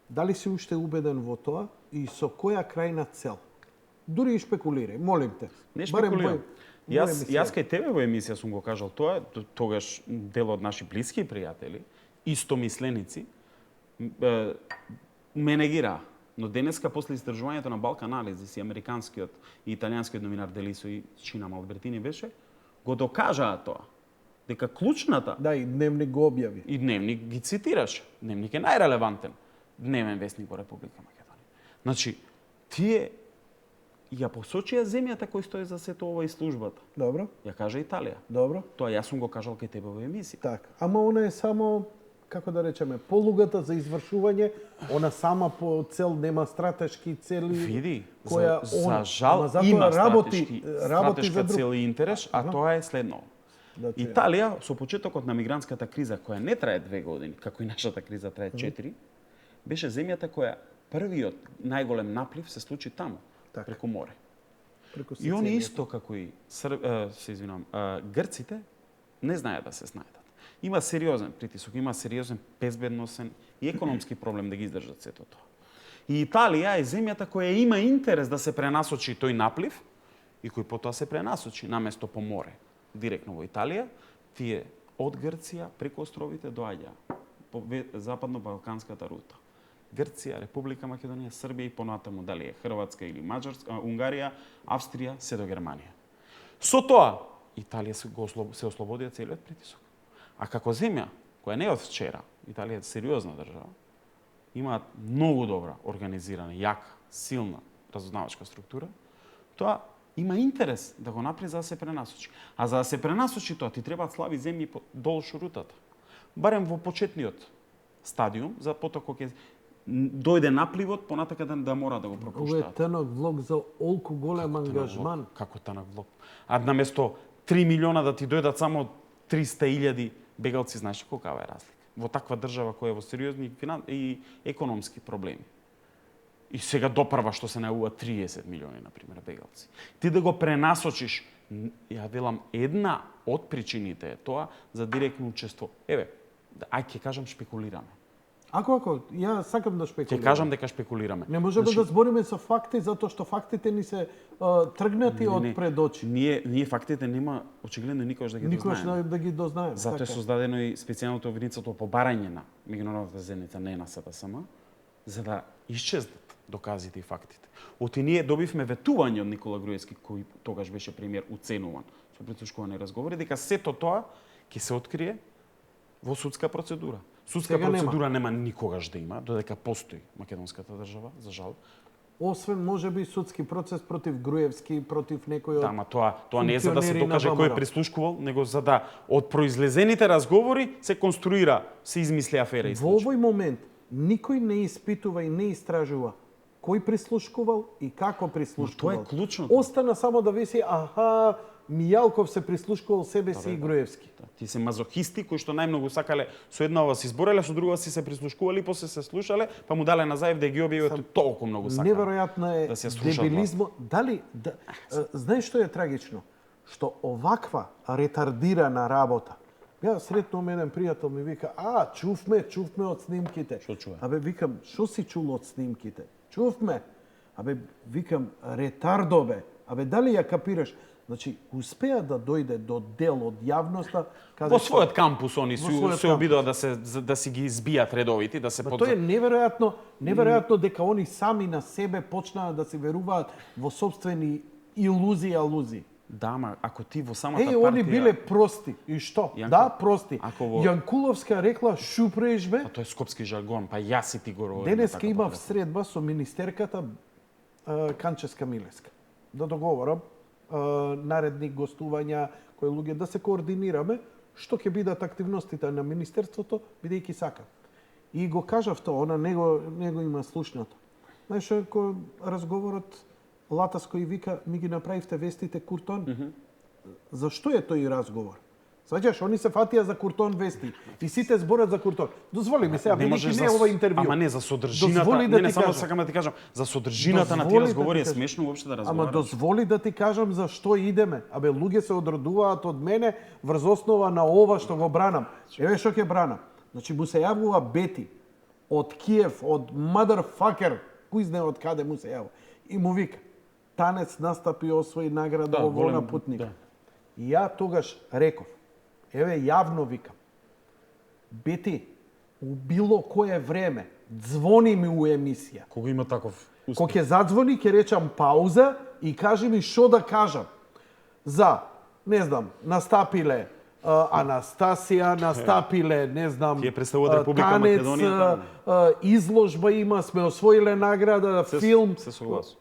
Дали си уште убеден во тоа и со која крајна цел? Дури и шпекулирај, молим те. Не шпекулирам. Јас кај тебе во емисија сум го кажал тоа, тогаш дел од наши блиски пријатели, истомисленици, ме негира. Но денеска, после истражувањето на Балкан Анализис и американскиот и италијанскиот новинар Делисо и Чина Малбертини беше, го докажаа тоа. Дека клучната... Да, и Дневник го објави. И Дневник ги цитираше. Дневник е најрелевантен дневен вестник во Република Македонија. Значи, тие ја посочија земјата кој стои за сето ова и службата. Добро. Ја кажа Италија. Добро. Тоа јас сум го кажал кај тебе во емисија. Така. Ама она е само, како да речеме, полугата за извршување, она сама по цел нема стратешки цели. Види, која за жал има стратешка цел и интерес, а тоа е следно. Значи, Италија со почетокот на мигрантската криза која не трае 2 години, како и нашата криза трае 4, беше земјата која првиот најголем наплив се случи таму, така, преку море. преку И они исто како и грците не знаеат да се снајдат. Има сериозен притисок, има сериозен безбедносен и економски проблем да ги издржат сето тоа. И Италија е земјата која има интерес да се пренасочи тој наплив и кој потоа се пренасочи наместо по море директно во Италија, тие од Грција преку островите доаѓа по западно-балканската рута. Грција, Република Македонија, Србија и понатаму, дали е Хрватска или Маđарска, Унгарија, Австрија, се до Германија. Со тоа, Италија се ослободи од целиот притисок. А како земја, која не е од вчера, Италија е сериозна држава, имаат многу добра, организирана, јака, силна разузнавачка структура, тоа има интерес да го направи за да се пренасочи. А за да се пренасочи тоа, ти требаат слаби земји долу рутата. Барем во почетниот стадиум, за потоа кога ќе дојде напливот, понатака да мора да го пропуштаат. Ова е танок влог за олку голем ангажман. Како танок влог? А наместо 3 милиона да ти дојдат само 300.000 бегалци, знаеш колка е разлика? Во таква држава која е во сериозни и економски проблеми. И сега допрва што се најавува 30 милиони, например, бегалци. Ти да го пренасочиш, ја велам, една од причините е тоа за директно учество. Еве, ќе кажам шпекулираме. Ако, ја сакам да шпекулирам. Ќе кажам дека шпекулираме. Не можеме да збориме со факти затоа што фактите ни се тргнати од пред очи. Ние фактите нема очигледно никогаш да ги дознаеме. Никогаш да ги дознаеме. Затоа е создадено и специјалното обвинителство по барање на меѓународната заедница, не на СДСМ, за да исчезнат доказите и фактите. Оти ние добивме ветување од Никола Груевски, кој тогаш беше премиер, уценуван со прислушкувани разговори, дека сето тоа ќе се открие во судска процедура. Судска Сега процедура нема никогаш да има, додека постои македонската држава, за жал. освен можеби судски процес против Груевски, против некој од... Ама тоа не е за да се функционери на докаже кој е ВМРО. прислушкувал, него за да од произлезените разговори се конструира, се измисли афера и Во случај. овој момент никој не испитува и не истражува кој прислушкувал и како прислушкувал. Но тоа е клучното. Остана само да виси, аха, Мијалков се прислушкувал себе си и Груевски. Ти се мазохисти кои што најмногу сакале со една ова се избореле, со друга си се прислушкували, после се слушале, па му дале назаев да ги објават толку многу сакале. Неверојатно е да се слушат дебилизмо. Дали, знаеш што е трагично? Што оваква ретардирана работа. Ја сретнувам еден пријател ми вика, чувме од снимките. Што чуе? Абе, викам, што си чул од снимките? Чувме. Абе, викам, ретардове. Абе, дали ја капираш? Значи, успеа да дојде до дел од јавноста, Во својот кампус они својот се обидоа да си ги избијат редовите, да се Тоа е неверојатно дека они сами на себе почнаа да се веруваат во собствени илузии, алузии. Да, ама ако ти во самата партија... Они биле прости. И што? Да, прости. Јанкуловска рекла шупрежбе. Па тоа е скопски жаргон, па јас и ти го говорим. Денеска имав средба со министерката Канческа Милеска. Да договорам наредни гостувања, кои луѓе да се координираме, што ќе бидат активностите на министерството, бидејќи сака. И го кажав тоа, она него има слушнато. Знаеш, кој разговорот Латаско и вика, ми ги направивте вестите Куртон. Зашто е тој разговор? Сваќаш, они се фатија за Куртон вести и сите зборат за Куртон. Дозволи ми сега, бидејќи не е ова интервју. Ама не за содржината, не само сакам да ти кажам, за содржината на тие разговори е смешно уопште да разговараш. Ама дозволи да ти кажам за што идеме. Абе, луѓе се одродуваат од мене врз основа на ова што го бранам. Еве што ќе бранам. Значи, му се јавува Бети од Киев, од motherfucker, кој знае од каде му се јавува. И му вика, танец настапи освои награда во Волна Путник. И ја тогаш реков, еве јавно викам, Бети, у било кое време, звони ми у емисија. Кога има таков успех? Кога ќе задзвони, ќе речам пауза и кажи ми што да кажам. За, не знам, настапиле Анастасија, настапиле, не знам, Тие представуваат Република танец, Македонија, изложба има, сме освоиле награда, филм. Се согласувам.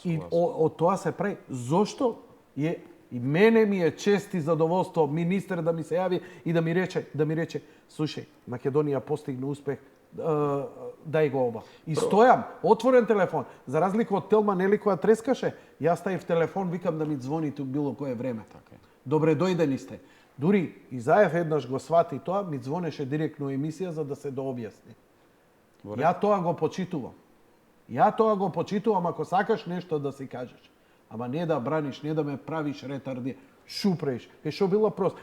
И од тоа се прави. Зошто е и мене ми е чест и задоволство министер да ми се јави и да ми рече, слушај, Македонија постигна успех, дај го ова. И стојам, отворен телефон, за разлика од Телма Нели која трескаше, јас стаив телефон, викам да ми звоните у било кое време. Добре дојдени сте. Дури Изаев еднаш го свати тоа, ми звонеше директно емисија за да се дообјасни. Ја тоа го почитувам. Ако сакаш нешто да си кажеш. Ама не да браниш, не да ме правиш ретарди, шупреиш. Што било просто.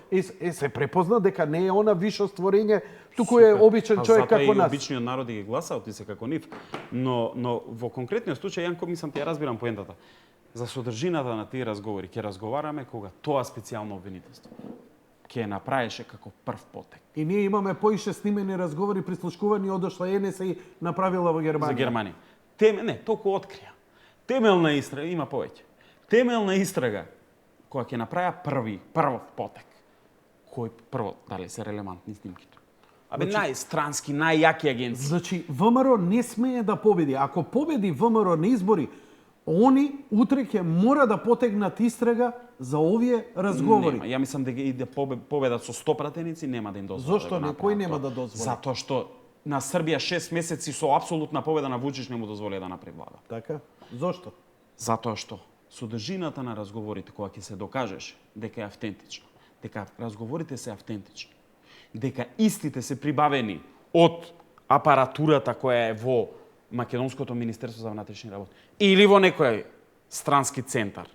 Се препозна дека не е она вишо створење, туку е обичен човек како нас. Затоа и обичниот народ ги гласаат и се како нив. Но во конкретниот случај, Јанко, мислам, ја разбирам поентата. За содржината на тие разговори ќе разговараме кога тоа специјално обвинителство ќе направеше како прв потек. И ние имаме поише снимени разговори, прислушкувани одошла ЕНС и направила во Германија. За Германија. Не, толку открија. Темелна истрага има повеќе. Темелна истрага која ќе направи прв потек. Кој прво, дали се релевантни снимките? Абе, најстрански, најјаки агенции. Значи, ВМРО не смее да победи. Ако победи ВМРО на избори, они утре ќе мора да потегнат истрага за овие разговори. Нема. Ја мислам дека и да победат со 100 пратеници, нема да им дозволат. Зошто некој нема да дозволи? Затоа што на Србија 6 месеци со апсолутна победа на Вучич не му дозволи да направи влада. Така? Зошто? Затоа што содржината на разговорите кога ќе се докажеш дека е автентично, дека разговорите се автентични, дека истите се прибавени од апаратурата која е во Македонското Министерство за внатрешни работи или во некој странски центар,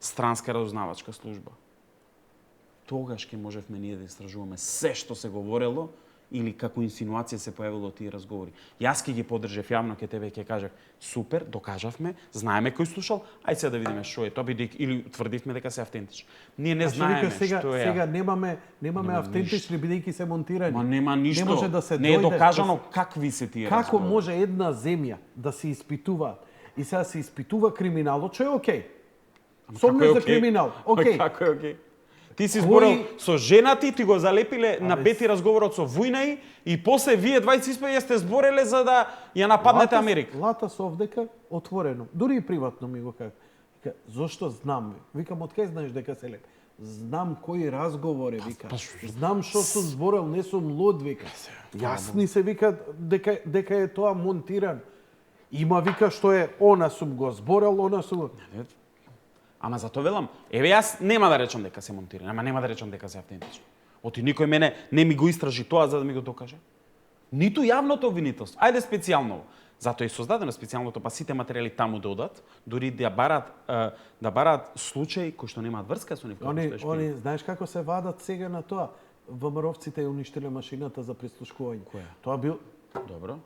странска разузнавачка служба, тогаш ќе можевме ние да истражуваме се што се говорело или како инсинуација се појавило од тие разговори. Јас ќе ги поддржав јавно, ќе тебе ќе кажав, супер, докажавме, знаеме кој слушал, ајде сега да видиме што е тоа, или тврдивме дека се автентични. Ние не знаеме што е. Сега немаме автентични бидејќи се монтирани. Ма нема ништо. Не може да се не е докажано какви се тие разговори. Како може една земја да се испитува и сега се испитува криминалот, што е окей. Сомнеш за криминал, окей. Како е окей? Ти си зборел со женати, ти го залепиле на пети разговорот со Вујнаи и после вие двајца испаѓа сте збореле за да ја нападнете Америка. Лата совдека отворено, дури и приватно ми го кажа. Вика, зошто знам? Викам, од кај знаеш дека се лепи? Знам кои разговори, вика. Знам што сум зборел, не сум луд, вика. Јасни се, вика, дека е тоа монтиран. Има, вика, што е, она сум го зборел, она сум... Ама зато велам, еве јас нема да речам дека се монтиран, ама нема да речам дека се автентични. Оти никој мене не ми го истражи тоа за да ми го докаже. Ниту јавното обвинителство. Ајде специјално. Затоа е создадено специјалното, па сите материјали таму да одат, дури да барат случаи кои што немаат врска со нив. Они, знаеш како се вадат сега на тоа? ВМРО-вците ја уништиле машината за прислушкување. Која? Тоа бил... Добро.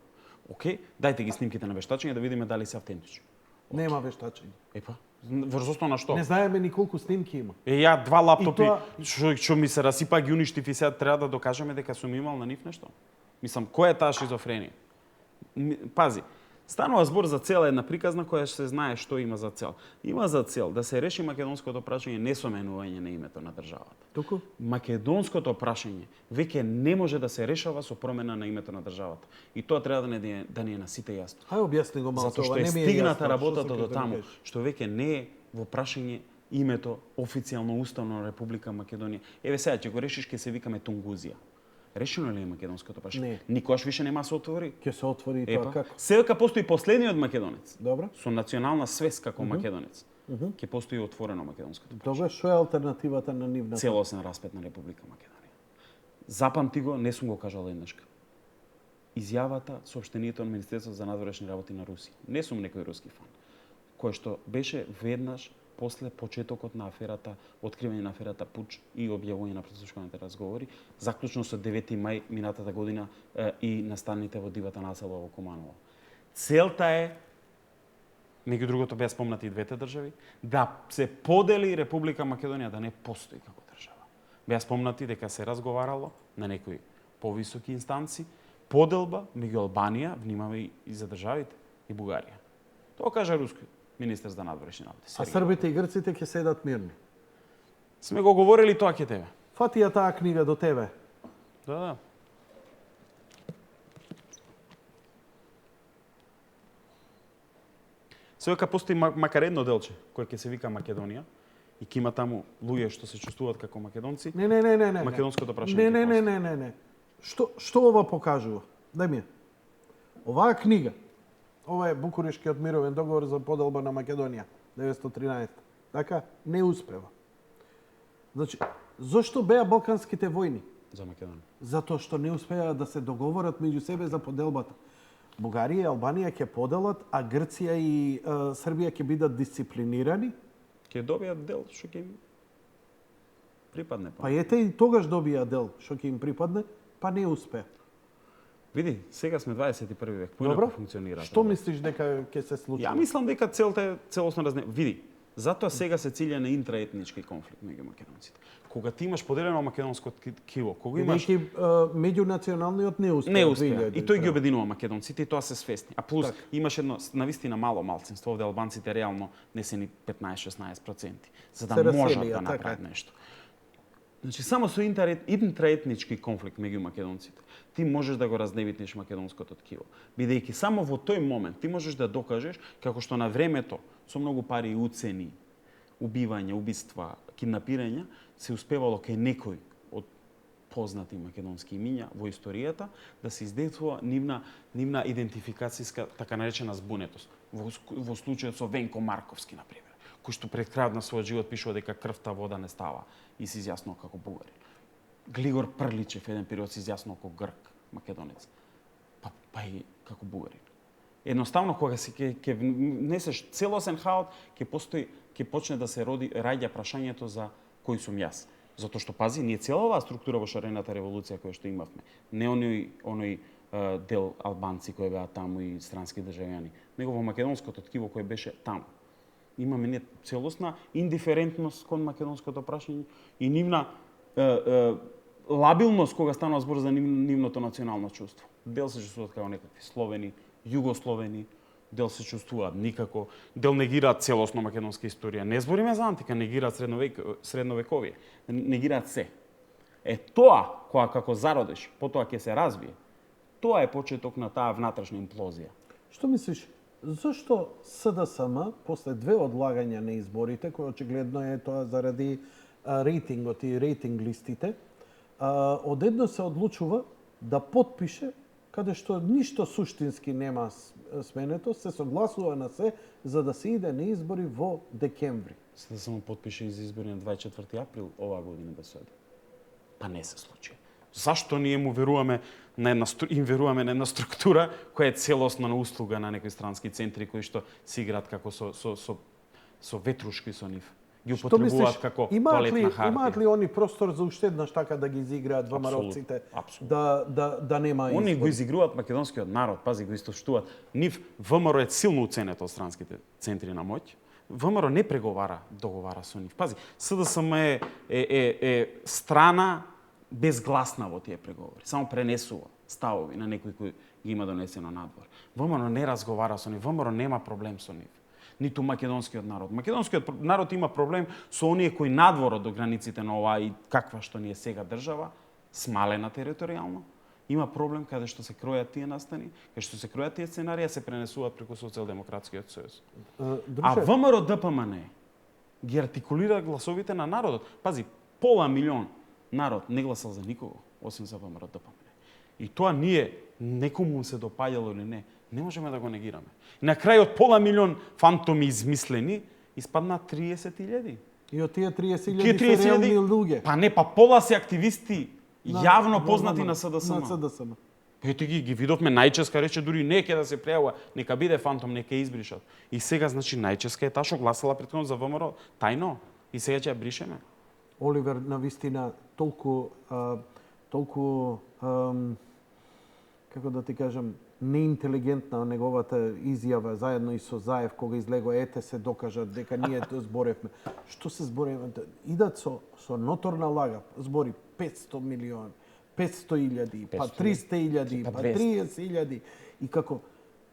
Океј, дајте ги снимките на вештачење да видиме дали се автентични. Нема вештачење. Епа, врз основа на што? Не знаеме ни колку снимки има. Ја 2 лаптопи тоа... што ми се расипа ги уништив и сега треба да докажеме дека сум имал на нив нешто. Мислам, која е таа шизофренија? Пази, станува збор за цела една приказна која се знае што има за цел. Има за цел да се реши македонското прашање не со менување на името на државата. Туку? Македонското прашање веќе не може да се решава со промена на името на државата. И тоа треба да ни е на сите јасно. Ај објасни го малку, затоа што е стигната работата до таму, што веќе не е во прашање името официјално уставно на Република Македонија. Еве сега ќе го решиш, ќе се викаме Тунгузија. Решено ли е македонското прашање? Не. Никогаш више нема се отвори. Ќе се отвори и тоа како? Сега постои последниот македонец. Добро. Со национална свест како македонец. Ќе постои отворено македонското прашање. Добро, што е алтернативата на нивната? Целосен распад на Република Македонија. Запамти го, не сум го кажал еднашка. Изјавата, соопштението од Министерството за надворешни работи на Русија. Не сум некој руски фан. Кој што беше веднаш после почетокот на аферата, откривање на аферата Пуч и објавување на прислушкуваните разговори, заклучно со 9 мај минатата година и настаните во дивата населба во Куманово. Целта е, меѓу другото беа спомнати и двете држави, да се подели Република Македонија да не постои како држава. Беа спомнати дека се разговарало на некои повисоки инстанци, поделба меѓу Албанија, внимавај и за државите, и Бугарија. Тоа кажа рускиот министер за надворешни работи. А србите и грците ќе седат мирни. Сме го говорили тоа ке тебе. Фати ја таа книга до тебе. Да. Се века постои макар едно делче кој ќе се вика Македонија и ќе има таму луѓе што се чувствуваат како македонци. Не. Македонското прашање. Не. Што ова покажува? Дај ми ја. Оваа книга, ова е Букурешкиот мировен договор за поделба на Македонија, 1913. Така, не успева. Значи, зошто беа балканските војни? За Македонија. Затоа што не успеа да се договорат меѓу себе за поделбата. Бугарија и Албанија ќе поделат, а Грција и Србија ќе бидат дисциплинирани. Ќе добијат дел што ќе им припадне. Па ете и тогаш добија дел што ќе им припадне, па не успеа. Види, сега сме 21 век, поинаку функционира. Што мислиш дека ќе се случи? Ја мислам дека целта е целосно Види, затоа сега се цилја на интраетнички конфликт меѓу македонците. Кога ти имаш поделено македонско ткиво, кога имаш меѓунационалниот не успеа. Не успеа. И тој ги обединува македонците и тоа се свесни. А плюс имаш едно навистина мало малцинство, овде албанците реално не се ни 15-16%, за да можат да направат нешто. Значи, само со интраетнички конфликт меѓу македонците, ти можеш да го разневитнеш македонското ткиво. Бидејќи само во тој момент ти можеш да докажеш како што на времето со многу пари и уцени, убивања, убиства, киднапирања, се успевало кај некој од познати македонски имиња во историјата да се издействува нивна идентификацијска така наречена збунетост. Во случајот со Венко Марковски, например, кој што пред крајот на својот живот пишува дека крвта вода не става и се изјаснува како бугарин. Глигор Прличев еден период се изјаснува како грк, македонец. Па и како бугарин. Едноставно кога се ќе внесеш целосен хаос, ќе почне да се раѓа прашањето за кој сум јас. Затоа што пази, ние цела оваа структура во шарената револуција која што имавме, не оној дел албанци кои беа таму и странски државјани, него во македонското ткиво кој беше таму. Имаме не целосна индиферентност кон македонското прашање и нивна лабилност кога станува збор за нивното национално чувство. Дел се чувствуваат како некакви словени, југословени, дел се чувствуваат никако, дел негираат целосно македонска историја. Не збориме за антика, негираат средновековие, негираат се. Тоа, која како зародиш, потоа ќе се развие, тоа е почеток на таа внатрешна имплозија. Што мислиш, зашто СДСМ, после 2 одлагања на изборите, кој очигледно е тоа заради рейтингот и рейтинг листите, одедно се одлучува да подпише, каде што ништо суштински нема сменето, се согласува на се за да се иде на избори во декември. СДСМ подпише из избори на 24 април оваа година без сојба. Па не се случи. Зашто ние му веруваме на една структура која е целосна на услуга на некои странски центри кои што си играат како со ветрушки со нив. Ги употребуваат како тоалетна хартија. Имаат ли они простор за уште еднаш така да ги изиграат ВМРО-ците? Да нема избор? Они го изигруваат македонскиот народ, пази, го истоштуваат. Нив ВМРО е силно уценет од странските центри на моќ. ВМРО не преговара, договара со нив. Пази, СДСМ е страна безгласна во тие преговори. Само пренесува ставови на некои кои ги има донесено надвор. ВМРО не разговара со нив, ВМРО нема проблем со нив. Ниту македонскиот народ. Македонскиот народ има проблем со оние кои надвор од границите на оваа и каква што ни е сега држава, смалена територијално, има проблем каде што се кројат тие настани, каде што се кројат тие сценарија, се пренесуваат преку Социјалдемократскиот сојуз. А ВМРО ДПМН ги артикулира гласовите на народот. Пази, пола милион народ не гласал за никого, освен за ВМРО ДПМН. И тоа ние, некому се допаѓало или не можеме да го негираме. И на крај од пола милион фантоми измислени, испадна 30.000. И од тие 30.000 се реални луѓе. Па не, па пола се активисти јавно познати на СДСМ. На СДСМ. Ете ги видовме, најческа рече дури не ќе да се прејава, нека биде фантом, нека избришат. И сега значи најческа е таа што гласала претходно за ВМРО тајно и сега ќе ја бришеме. Оливер на вистина толку како да ти кажам, неинтелигентна неговата изјава заедно и со Заев кога излего ете се докажат дека ние зборевме. Што се зборевме? Идат со ноторна лага, збори 500 милиони, 500.000, па 300.000, па 30.000 и како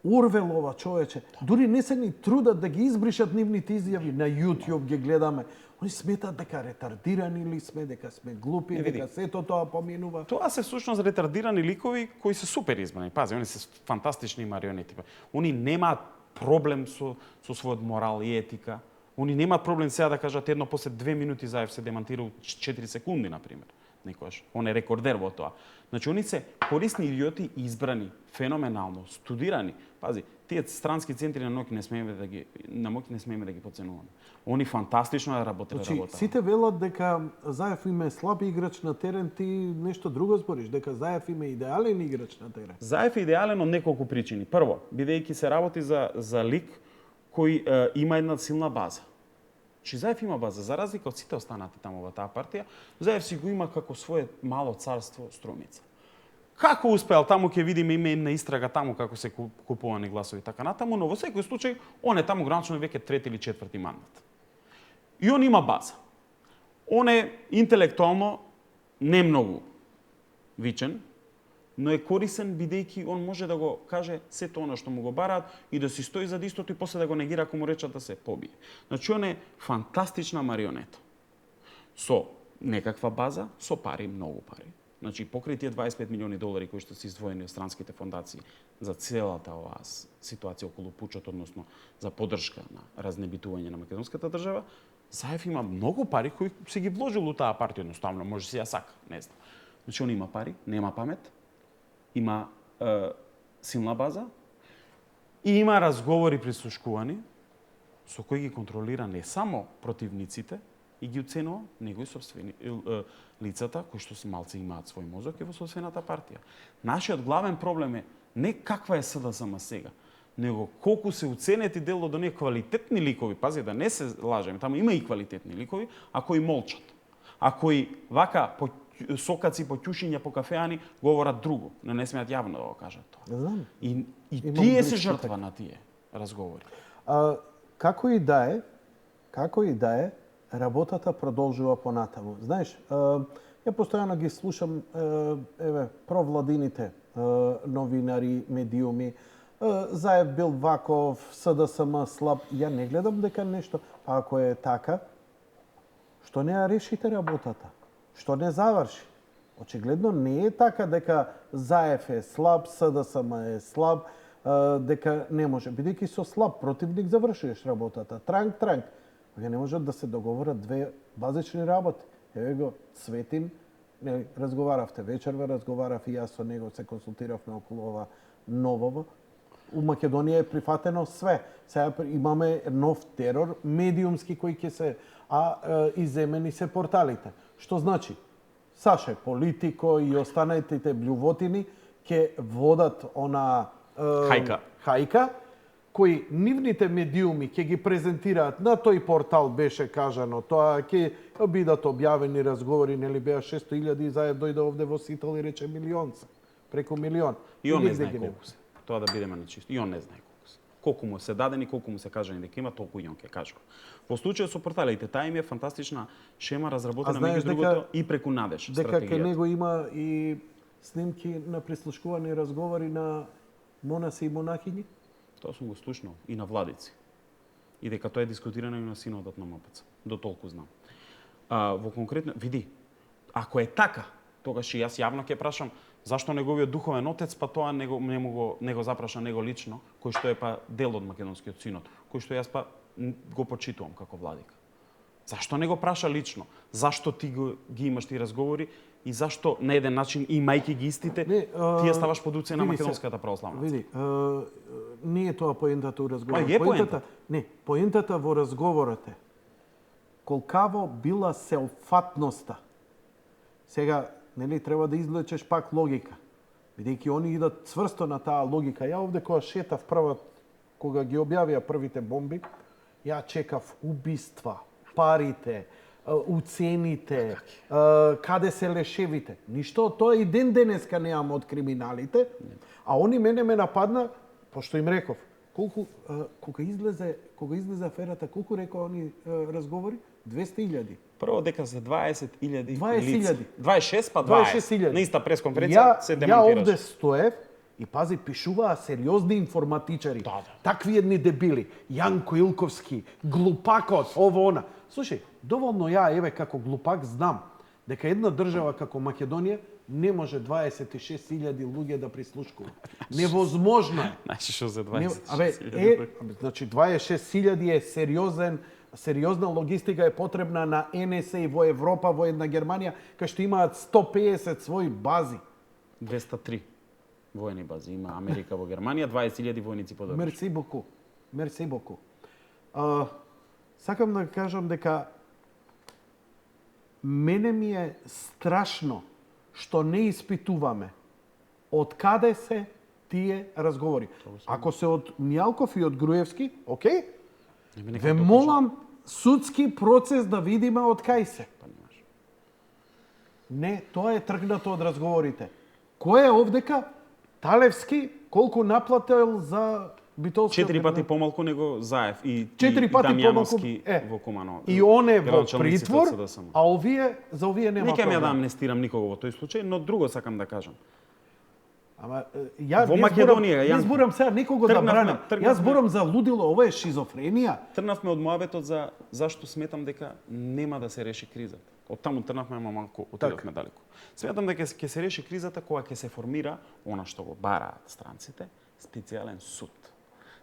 Орвелова човече, дури не се ни трудат да ги избришат нивните изјави на YouTube ги гледаме. Они сметат дека ретардирани ли сме, дека сме глупи, дека сето тоа поминува. Тоа се всушност ретардирани ликови кои се супер избрани. Пази, они се фантастични марионети. Они немаат проблем со својот морал и етика. Они немаат проблем сега да кажат едно после 2 минути Заев се демантира 4 секунди, например. Некојаш. Он е рекордер во тоа. Значи, они се корисни идиоти избрани, феноменално, студирани. Пази, тие странски центри на моќ не смееме да ги подценуваме. Они фантастично работеле работа. Сите велат дека Заев има слаб играч на терен, ти нешто друго збориш, дека Заев има идеален играч на терен. Заев е идеален од неколку причини. Прво, бидејќи се работи за лик кој има една силна база. Чи Заев има база, за разлика од сите останати таму во таа партија, Заев си го има како свое мало царство Струмица. Како успеал, таму ќе видиме, има една истрага таму како се купувани гласови така натаму, но во секој случај он е таму гранично веќе трети или четврти мандат. И он има база. Он е интелектуално не многу вичен, но е корисен бидејќи он може да го каже сето она што му го бараат и да си стои зад истото и после да го негира ако му речат да се побие. Значи он е фантастична марионета. Со некаква база, со пари, многу пари. Значи покрај тие 25 милиони долари кои што се издвоени од странските фондации за целата оваа ситуација околу пучот, односно за поддршка на разнебитување на македонската држава, Заев има многу пари кои се ги вложил у таа партија, едноставно може си ја сака, не знам. Значи он има пари, нема памет, има силна база и има разговори прислушкувани со кои ги контролира не само противниците и ги оценува, него и собствени лицата кои што се малце имаат свој мозок и во собствената партија. Нашиот главен проблем е не каква е СДСМ сега, него колку се уценети дел од оние квалитетни ликови, пази да не се лажеме, таму има и квалитетни ликови, а кои молчат. А кои вака по сокаци, по ќушиња, по кафеани говорат друго, но не смеат јавно да го кажат тоа. Знам. И тие се жртва на тие разговори. Како и да е, работата продолжува понатаму. Знаеш, ја постојано ги слушам провладините новинари, медиуми, Заев бил ваков, СДСМ слаб. Ја не гледам дека нешто. А ако е така, што не ја решите работата? Што не заврши? Очигледно не е така дека Заев е слаб, СДСМ е слаб, дека не може. Бидејќи со слаб противник завршуваш работата. Транк. Вие не можат да се договорат две базични работи. Еве го Цветин, разговаравте вечерва, разговарав и јас со него, се консултиравме околу ова ново. У Македонија е прифатено све. Сега имаме нов терор, медиумски кој ќе се иземени се порталите. Што значи? Саше Политико и останатите блювотини ќе водат она хајка, кои нивните медиуми ќе ги презентираат на тој портал, беше кажано, тоа ќе бидат објавени разговори, нели беа 600.000 и Заев дојде овде во Сител и рече милионца, преку милион. И он не знае колку се. Тоа да бидеме на чисто. И он не знае колку се. Колку му се дадени, колку му се кажани дека има, толку и он ќе кажува. Во случајот со порталите, таа им е фантастична шема разработена меѓу другото и преку Надеж дека стратегијата. кај него има и снимки на прислушкувани разговори на монаси и монахињи? Тоа сум го слушнал и на владици. И дека тоа е дискутирано и на синодот на МПЦ. До толку знам. Во конкретно, види, ако е така, тогаш и јас јавно ќе прашам зашто неговиот духовен отец, па тоа не го запраша него лично, кој што е па дел од македонскиот синод, кој што јас па го почитувам како владика. Зашто не го праша лично? Зашто ти ги имаш ти разговори и зашто на еден начин имајќи ги истите, ти ја ставаш под уцена македонската православна црква? Види, не е тоа поентата у разговорот. Е поентата. Не, поентата во разговорот е колкаво била сеопфатноста. Сега, нели, треба да извлечеш пак логика. Бидејќи они идат цврсто на таа логика. Ја овде кога шетав кога ги објавија првите бомби, ја чекав убиства, парите, уцените, каде се лешевите. Ништо од тоа и ден денеска неам од криминалите, а они мене ме нападна, пошто им реков, кога излезе аферата, колку рекоа они разговори? 200.000. Прво дека за 20.000 20.000. 26 па 20. 26.000. На иста пресконференција се демонтираш. Ја овде стоев и пази, пишуваа сериозни информатичари. Да. Такви едни дебили. Јанко Илковски, глупакот, ово она. Слушај, доволно ја, еве, како глупак знам дека една држава како Македонија не може 26.000 луѓе да прислушкуваат. Невозможно е. Знаеш што за 26.000? Значи 26.000 е сериозна логистика е потребна на НСА и во Европа, во една Германија, кај што имаат 150 своји бази. 203 воени бази има Америка во Германија, 20.000 војници подршка. Мерси боку. Сакам да кажам дека мене ми е страшно што не испитуваме од каде се тие разговори. Ако се од Мијалков и од Груевски, окей, ве молам судски процес да видиме од кај се. Не, тоа е тргнато од разговорите. Кој е овдека? Талевски колку наплатил за битолскиот... 4 пати помалку него Заев и 4 пати Дамјановски во Куманово. И он е во притвор, а за овие нема проблем. Не ќе да амнестирам никого во тој случај, но друго сакам да кажам. Ама ја во Македонија, не зборам сега никого да бранам. Јас зборам за лудило, ова е шизофренија. Трнавме од моабетот за зашто сметам дека нема да се реши кризата. Од таму трнавме, ама малку отидовме далеку. Сметам дека ќе се реши кризата кога ќе се формира она што го бараат странците, специјален суд.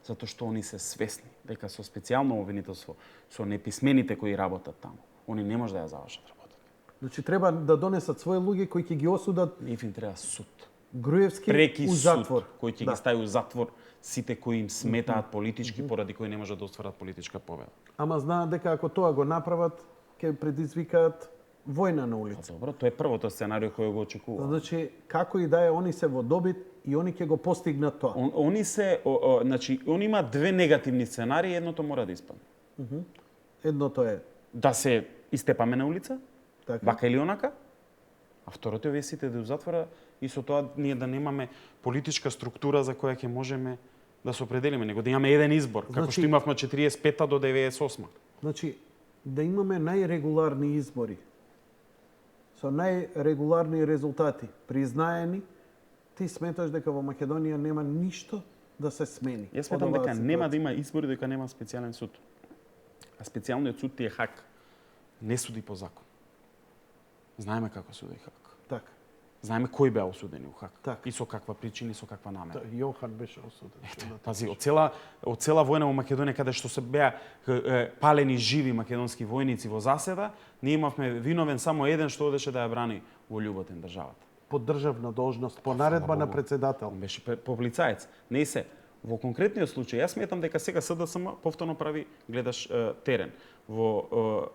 Затоа што они се свесни дека со специјално обвинителство, со неписмените кои работат таму, они не може да ја завршат работата. Значи треба да донесат своји луѓе кои ќе ги осудат. Нив им треба суд. Груевски преки у затвор. Суд, кој ќе ги стави у затвор сите кои им сметаат политички, поради кои не можат да остварат политичка победа. Ама знаат дека ако тоа го направат, ќе предизвикаат војна на улица. Добро, тоа е првото сценарио кој го очекува. Значи, како и да е, они се во добит и они ќе го постигнат тоа. Значи, они има две негативни сценарии, едното мора да испадне. Едното е да се истепаме на улица, така, вака или онака, а второто е сите да затвора и со тоа ние да немаме политичка структура за која ќе можеме да се определиме, него да имаме еден избор, како што имавме 45-та до 98-та. Значи, да имаме најрегуларни избори, со најрегуларни резултати, признаени, ти сметаш дека во Македонија нема ништо да се смени. Јас сметам дека нема да има избори дека нема специјален суд. А специјалниот суд ти е Хаг. Не суди по закон. Знаеме како суди Хаг. Така. Знаеме кој беа осудени у Хаг. Так. И со каква причина и со каква намера. Јохан беше осуден. Пази, од цела војна во Македонија, каде што се беа палени живи македонски војници во заседа, ние имавме виновен само еден што одеше да ја брани во љуботен државата. По државна должност, по наредба на председател. Он беше полицаец. Не се. Во конкретниот случај, јас сметам дека сега СДСМ повторно прави, гледаш, терен. Во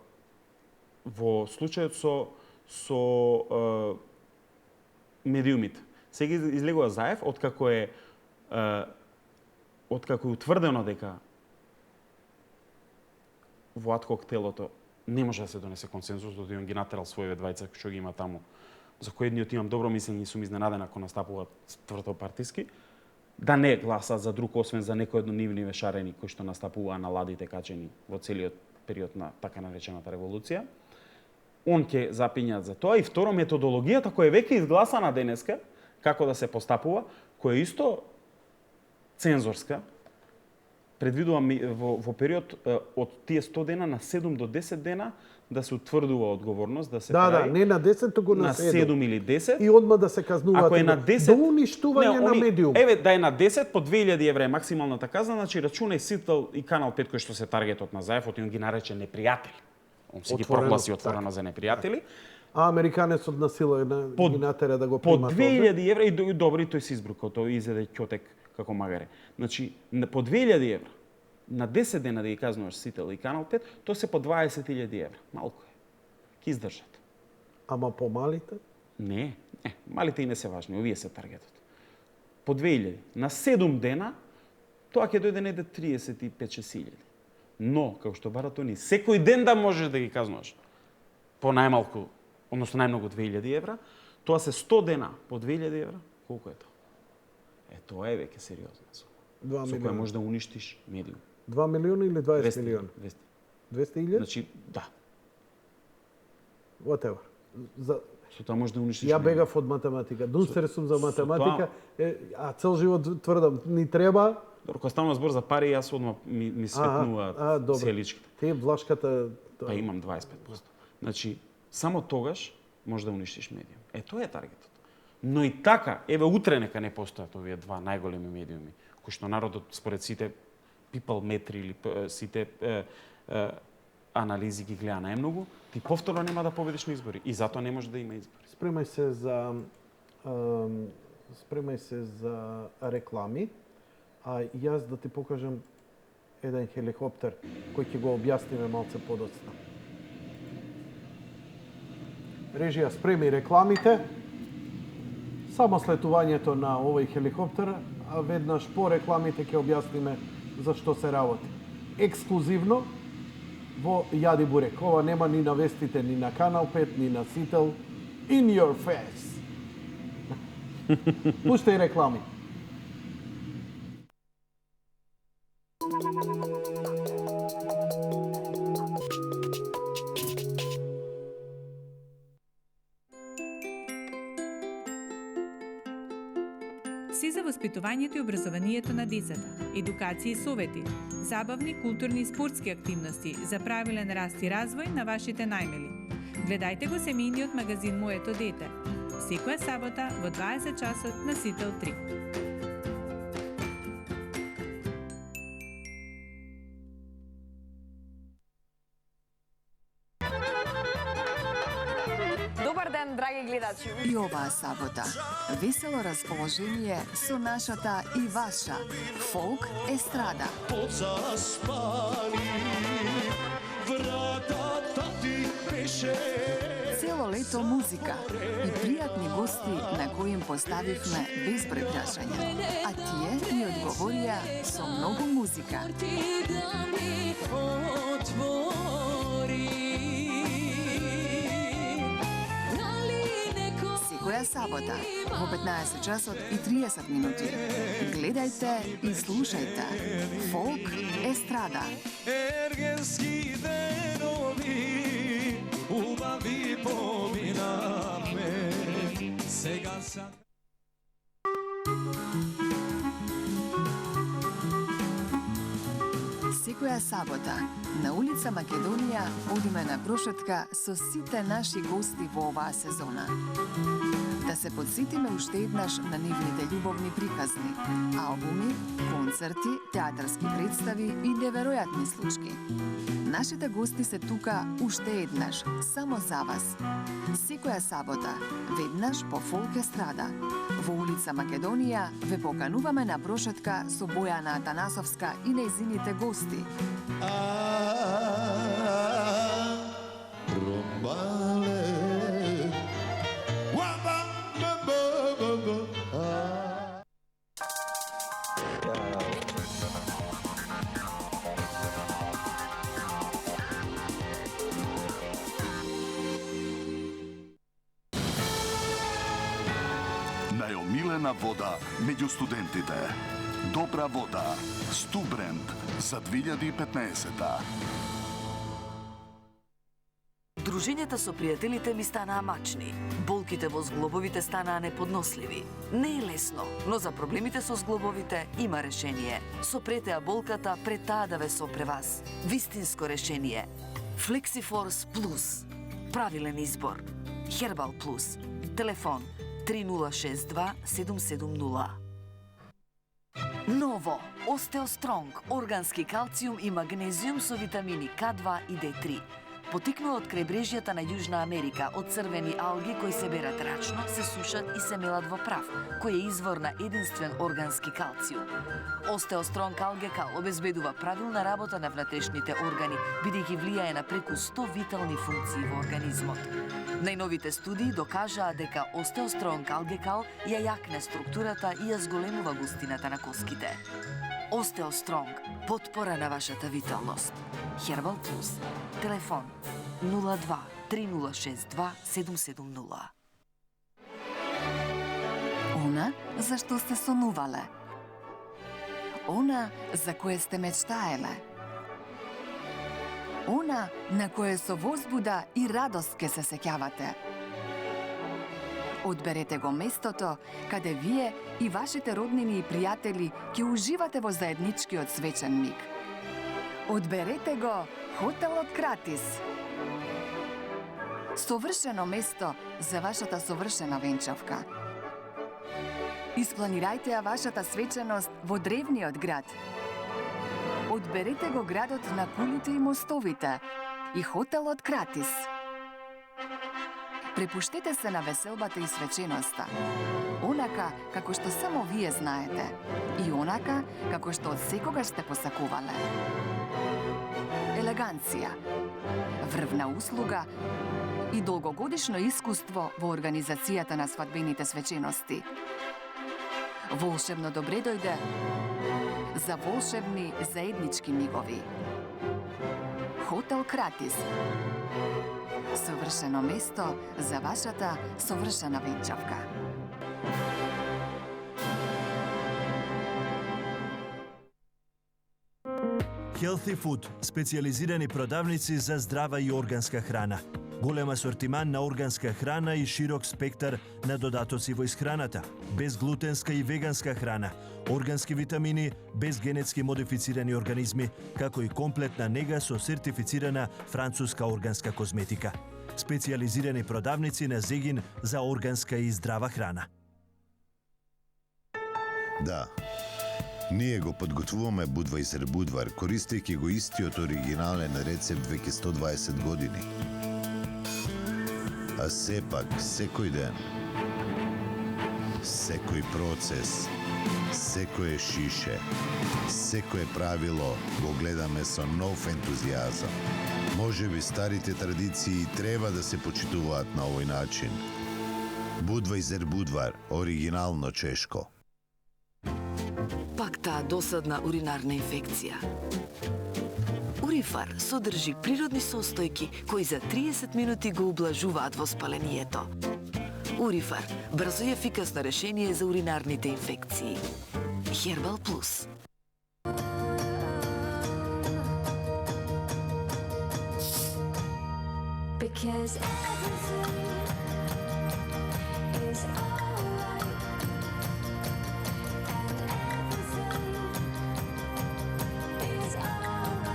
случајот со медиумите. Сега излегува Заев, откако е утврдено дека во адхок телото не може да се донесе консензус, додека он ги натерал своите двајца што ги има таму, за кои едниот имам добро мислење и сум изненаден ако настапуваат тврдо партиски, да не гласат за друг освен за некој од нивни вешарени кои што настапуваа на ладите качени во целиот период на така наречената револуција. Он ќе запињат за тоа. И второ, методологијата која е веќе изгласана денеска, како да се постапува, која е исто цензорска, предвидува во период од тие 100 дена на 7 до 10 дена да се утврдува одговорност, да се прави... не на 10, туку на 7 или 10. И одма да се казнуваат. Ако е на 10... До уништување на медиум. Еве, да е на 10, по 2000 евра е максималната казна, значи рачунај Сител и Канал 5 кој што се таргетот на Заев, он ги нарече непријатели. Он се ги прогласи отворено за непријатели. А американецот на сила ги натера да го по примат. По 2000 евра и добри тој се избрукал, тој изеде ќотек како магаре. Значи, по 2000 евра, на 10 дена да ги казнуваш Сител и Канал 5, то се по 20.000 евра. Малку е. Ки издржат. Ама по малите? Не, малите и не се важни, овие се таргетот. По 2000. На 7 дена, тоа ќе дојде неде 35.000. Но, како што барат они, секој ден да можеш да ги казнуваш по најмалку, односно најмногу 2000 евра, тоа се 100 дена по 2000 евра, колку е тоа? Тоа е веќе сериозна сума. 2 со која можеш да уништиш медиум. 2 милиона или 20 милиона? 200.000? Значи, да. Whatever. Со тоа можеш да уништиш Ја бегав од математика. Дунстер сум за математика, а цел живот тврдам, ни треба... Добро, кога станува збор за пари, јас одма ми светнуваат целичките. Те влашката... Па имам 25%. Значи, само тогаш можеш да уништиш медиум. Тоа е таргетот. Но и така, еве утре нека не постојат овие два најголеми медиуми, кои што народот според сите people метри или сите анализи ги гледа најмногу, ти повторно нема да победиш на избори и затоа не може да има избори. Спремај се за реклами, а јас да ти покажам еден хеликоптер кој ќе го објасниме малце подоцна. Режија, спреми рекламите. Само слетувањето на овој хеликоптер, а веднаш по рекламите ќе објасниме за што се работи. Ексклузивно во Јади Бурек. Ова нема ни на вестите, ни на Канал 5, ни на Сител. In your face. Пуштај реклами. Си за воспитувањето и образованието на децата, едукација и совети, забавни, културни и спортски активности за правилен раст и развој на вашите најмили. Гледајте го семејниот магазин Моето дете. Секоја сабота во 20 часот на Сител 3. Добар ден, драги гледачи! И оваа сабота весело расположение со нашата и ваша фолк естрада. Цело лето музика и пријатни гости на кои им поставивме безброј прашања, а тие ни одговорија со многу музика. Секоја сабота во 15 часот и 30 минути. Гледајте и слушајте Фолк Естрада. Ергенски денови, убави поминаме. Сега сам Секоја сабота на улица Македонија одиме на прошетка со сите наши гости во оваа сезона. Да се подсетиме уште еднаш на нивните љубовни приказни, албуми, концерти, театарски представи и неверојатни случаи. Нашите гости се тука уште еднаш, само за вас. Секоја сабота, веднаш по Фолк естрада. Во улица Македонија ве покануваме на прошетка со Бојана Атанасовска и нејзините гости. Најомилена вода меѓу студентите. Добра вода. Стубренд за 2015-та. Дружењата со пријателите ми станаа мачни. Болките во зглобовите станаа неподносливи. Не е лесно, но за проблемите со зглобовите има решение. Сопрете ја болката пред таа да ве сопре вас. Вистинско решение. Флексифорс Плюс. Правилен избор. Хербал Плюс. Телефон 3062 770. Ново Остеостронг, органски калциум и магнезиум со витамини К2 и Д3. Потикнува од крајбрежјата на Јужна Америка, од црвени алги кои се берат рачно, се сушат и се мелат во прав, кој е извор на единствен органски калциум. Остеостронг алгекал обезбедува правилна работа на внатрешните органи, бидејќи влијае на преку 100 витални функции во организмот. Најновите студии докажаа дека Остеостронг алгекал ја јакне структурата и ја зголемува густината на коските. Остеостронг, потпора на вашата виталност. Хербал Плюс. Телефон 02 3062 770. Она за што сте сонувале. Она за кое сте мечтаеле. Она на кое со возбуда и радост ке се сеќавате. Одберете го местото каде вие и вашите роднини и пријатели ќе уживате во заедничкиот свечен миг. Одберете го Хотелот Кратис. Совршено место за вашата совршена венчавка. Испланирајте ја вашата свеченост во древниот град. Одберете го градот на кулите и мостовите и Хотелот Кратис. Препуштете се на веселбата и свеченоста. Онака како што само вие знаете и онака како што од секогаш сте посакувале. Елеганција, врвна услуга и долгогодишно искуство во организацијата на свадбените свечености. Волшебно добре дојде за волшебни заеднички мигови. Хотел Кратис. Совршено место за вашата совршена венчавка. Healthy Food – специјализирани продавници за здрава и органска храна. Голем асортиман на органска храна и широк спектар на додатоци во исхраната. Безглутенска и веганска храна, органски витамини, без генетски модифицирани организми, како и комплетна нега со сертифицирана француска органска козметика. Специјализирани продавници на Зегин за органска и здрава храна. Да, ние го подготвуваме Budweiser Budvar, користејќи го истиот оригинален рецепт веќе 120 години. А сепак, секој ден, секој процес, секое шише, секое правило го гледаме со нов ентузијазам. Може би старите традиции треба да се почитуваат на овој начин. Budweiser Budvar, оригинално чешко. Пак таа досадна уринарна инфекција. Урифар содржи природни состојки кои за 30 минути го ублажуваат воспалението. Урифар – брзо и ефикасно решение за уринарните инфекции. Хербал Плюс. Because everything is alright and everything is alright.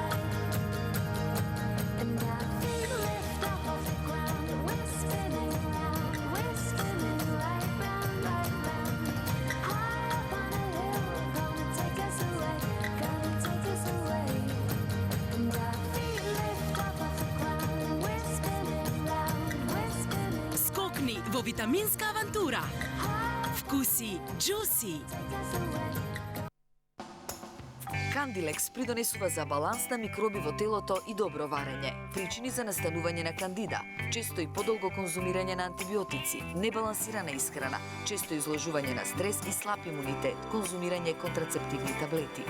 Како витаминска авантура. Вкуси джуси. Кандилекс придонесува за баланс на микроби во телото и добро варење, причини за настанување на кандида, често и подолго конзумирање на антибиотици, небалансирана исхрана, често изложување на стрес и слаб имунитет, конзумирање контрацептивни таблети.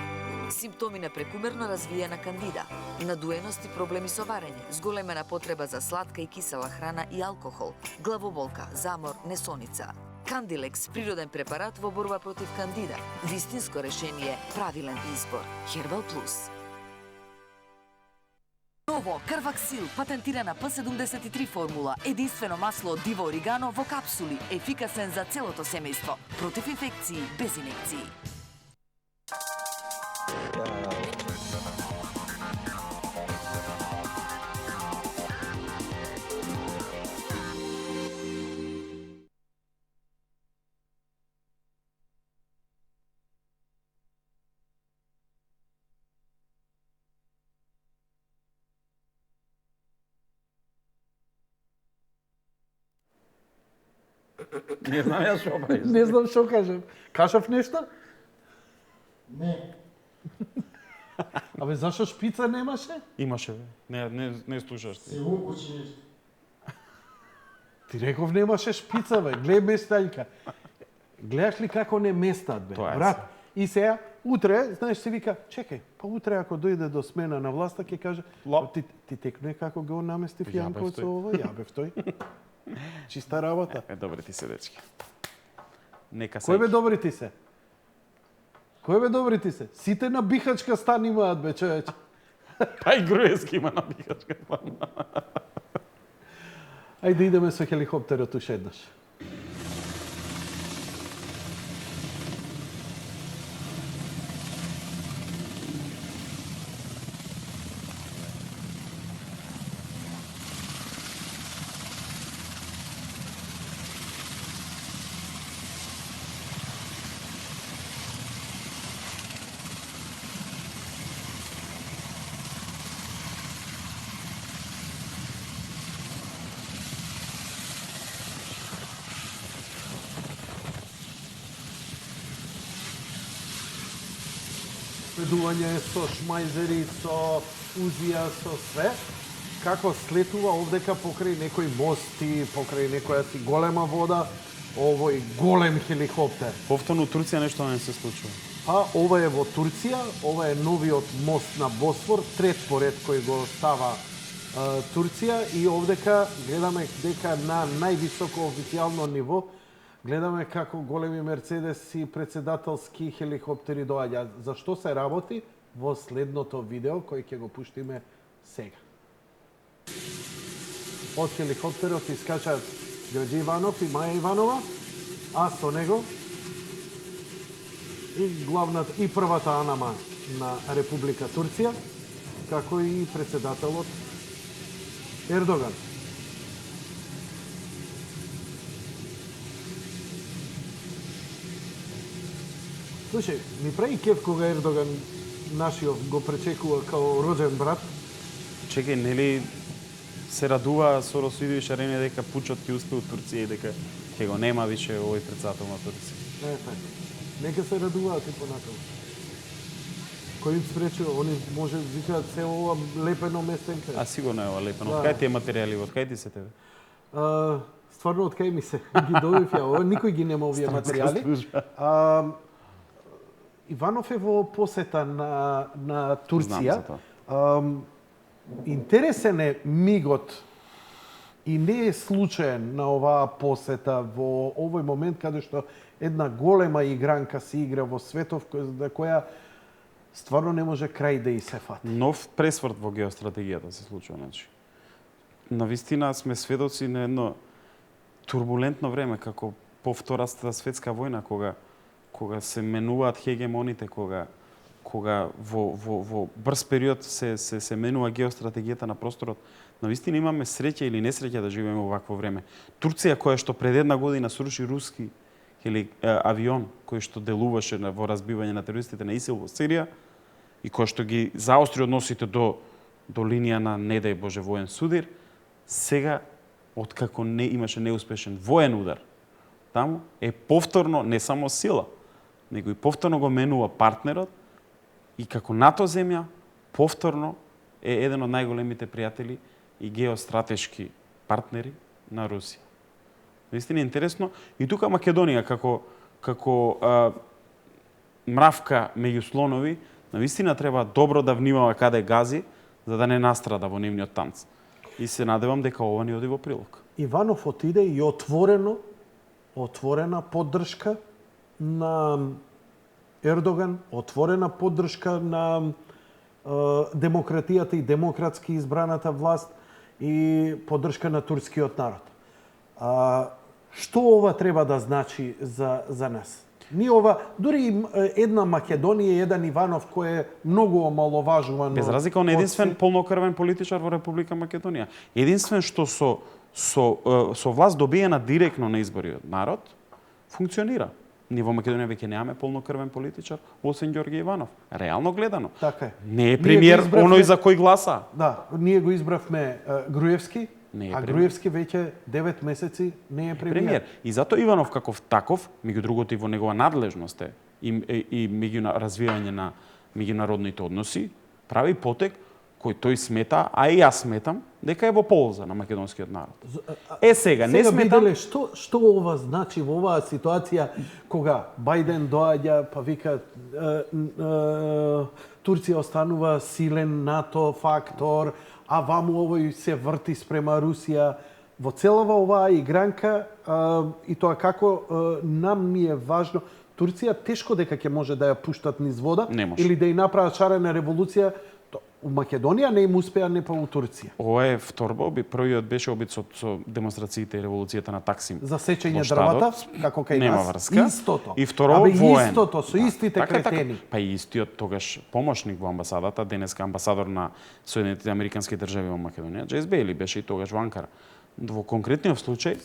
Симптоми на прекумерно развиена кандида, надуеност и проблеми со варење, зголемена потреба за сладка и кисела храна и алкохол, главоболка, замор, несоница. Кандилекс, природен препарат во борба против кандида. Вистинско решение, правилен избор. Хербал Плюс. Ново, Карваксил, патентирана П73 формула, единствено масло од диво оригано во капсули, ефикасен за целото семејство, против инфекции, без инекции. Не знам јас што правиш. Не знам што кажам. Кажав нешто? Не. Абе, зашо шпица немаше? Имаше, бе. Не слушаш. Се укучи нешто. Ти реков немаше шпица, бе. Глеј местањка. Гледаш ли како не местат, бе? Тоа е брат. И сега, утре, знаеш, се вика, чекај, па утре ако дојде до смена на власта, ќе каже, ти текне како го наместив Јанков со ова, јабев тој. Чиста работа. Добре ти се, дечки. Нека се. Кој бе добри ти се? Кој бе добри ти се? Сите на Бихачка стан имаат, бе, човече. Па и Груевски има на Бихачка стан. Ајде идеме со хеликоптерот уште еднаш. Следување со шмајзери, со узија, со све, како слетува овдека покрај некои мости, покрај некоја си голема вода, овој голем хеликоптер. Повторно Турција нешто не се случува. Па, ова е во Турција, ова е новиот мост на Босфор, трет поред кој го става Турција и овдека гледаме дека на највисоко официјално ниво гледаме како големи мерцедеси председателски хеликоптери доаѓаат. За што се работи во следното видео кој ќе го пуштиме сега. Од хеликоптерот искачаат Ѓорѓе Иванов и Маја Иванова, а со него и главната и првата анама на Република Турција, како и председателот Ердоган. Слушај, ми прави кеф кога Ердоган нашиот го пречекува као роđен брат. Чекај, нели се радува Сорос Видович Арене дека пучот ќе успе у Турција и дека ќе го нема више овој председател на Турција. Не, така. Нека се радуваат и понатаму. Кој им спречува, они може викаат се ова лепено местенка. А сигурно е ова лепено. Од кај ти е материјали, од кај ти се тебе? Стварно од кај ми се ги добив ја ова, никој ги нема овие материјали. Иванов е во посета на Турција. Интересен е мигот и не е случаен на оваа посета во овој момент каде што една голема игранка се игра во светов за која стварно не може крај да и се фати. Нов пресврт во геостратегијата се случува, значи. Навистина сме сведоци на едно турбулентно време како по Втората светска војна кога се менуваат хегемоните, кога во брз период се менува геостратегијата на просторот. Навистина имаме среќа или несреќа да живееме во вакво време. Турција, која што пред една година сруши руски авион кој што делуваше во разбивање на терористите на ИСИЛ во Сирија и кој што ги заостри односите до линија на, не дај Боже, воен судир, сега откако не имаше неуспешен воен удар, таму е повторно не само сила, него и повторно го менува партнерот и како НАТО земја повторно е еден од најголемите пријатели и геостратешки партнери на Русија. Наистина интересно и тука Македонија како мравка меѓу слонови, наистина треба добро да внимава каде гази, за да не настрада во нивниот танц. И се надевам дека ова ни оди во прилог. Иванов отиде и отворена поддршка на Ердоган, отворена поддршка на демократијата и демократски избраната власт и поддршка на турскиот народ. Што ова треба да значи за нас? Ние ова, дури една Македонија, еден Иванов кој е многу омаловажуван. Без разлика он единствен полнокрвен политичар во Република Македонија. Единствен што со власт добиена директно на избори од народ, функционира. Ние во Македонија веќе немаме полнокрвен политичар, освен Ѓорѓе Иванов. Реално гледано. Така е. Не е премиер оној за кој гласа. Да, ние го избравме Груевски, Не е а Груевски веќе 9 месеци не е премиер. И затоа Иванов каков таков, меѓу другото и во негова надлежност е и меѓу развивање на меѓународните односи, прави потек кој тој смета, а и јас сметам, дека е во полза на македонскиот народ. Сега не сметам... Виделе, што ова значи во оваа ситуација кога Бајден доаѓа, па вика Турција останува силен НАТО фактор, а ваму овој се врти спрема Русија. Во целава оваа игранка и тоа како нам ни е важно, Турција тешко дека ќе може да ја пуштат низ вода или да ја направат шарена револуција. У Македонија не им успеа, не па у Турција. Ова е вторба обид. Првиот беше обид со демонстрациите и револуцијата на Таксим. За сечење дрвата, како кај нас. Нема врска. Истото. И второ воен. Истото, со истите кретени. Па и истиот тогаш помошник во амбасадата, денеска амбасадор на Соединетите Американски држави во Македонија, Джейс Бейли беше и тогаш во Анкара. Во конкретниот случај,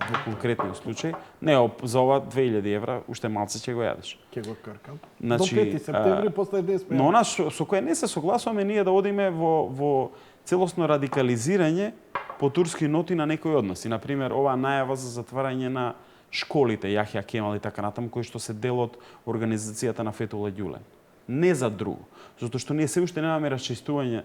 во конкретниот случај, не, за ова 2000 евра уште малце ќе го јадеш. Ќе го кркам. Значи, до 5 септември после 10 пеја. Но она со кое не се согласуваме ние да одиме во целосно радикализирање по турски ноти на некои односи. Например, оваа најава за затварање на школите Јахја Кемал и така натаму, кои што се дел од организацијата на Фетуле Ѓулен. Не за друго, затоа што ние се уште немаме расчистување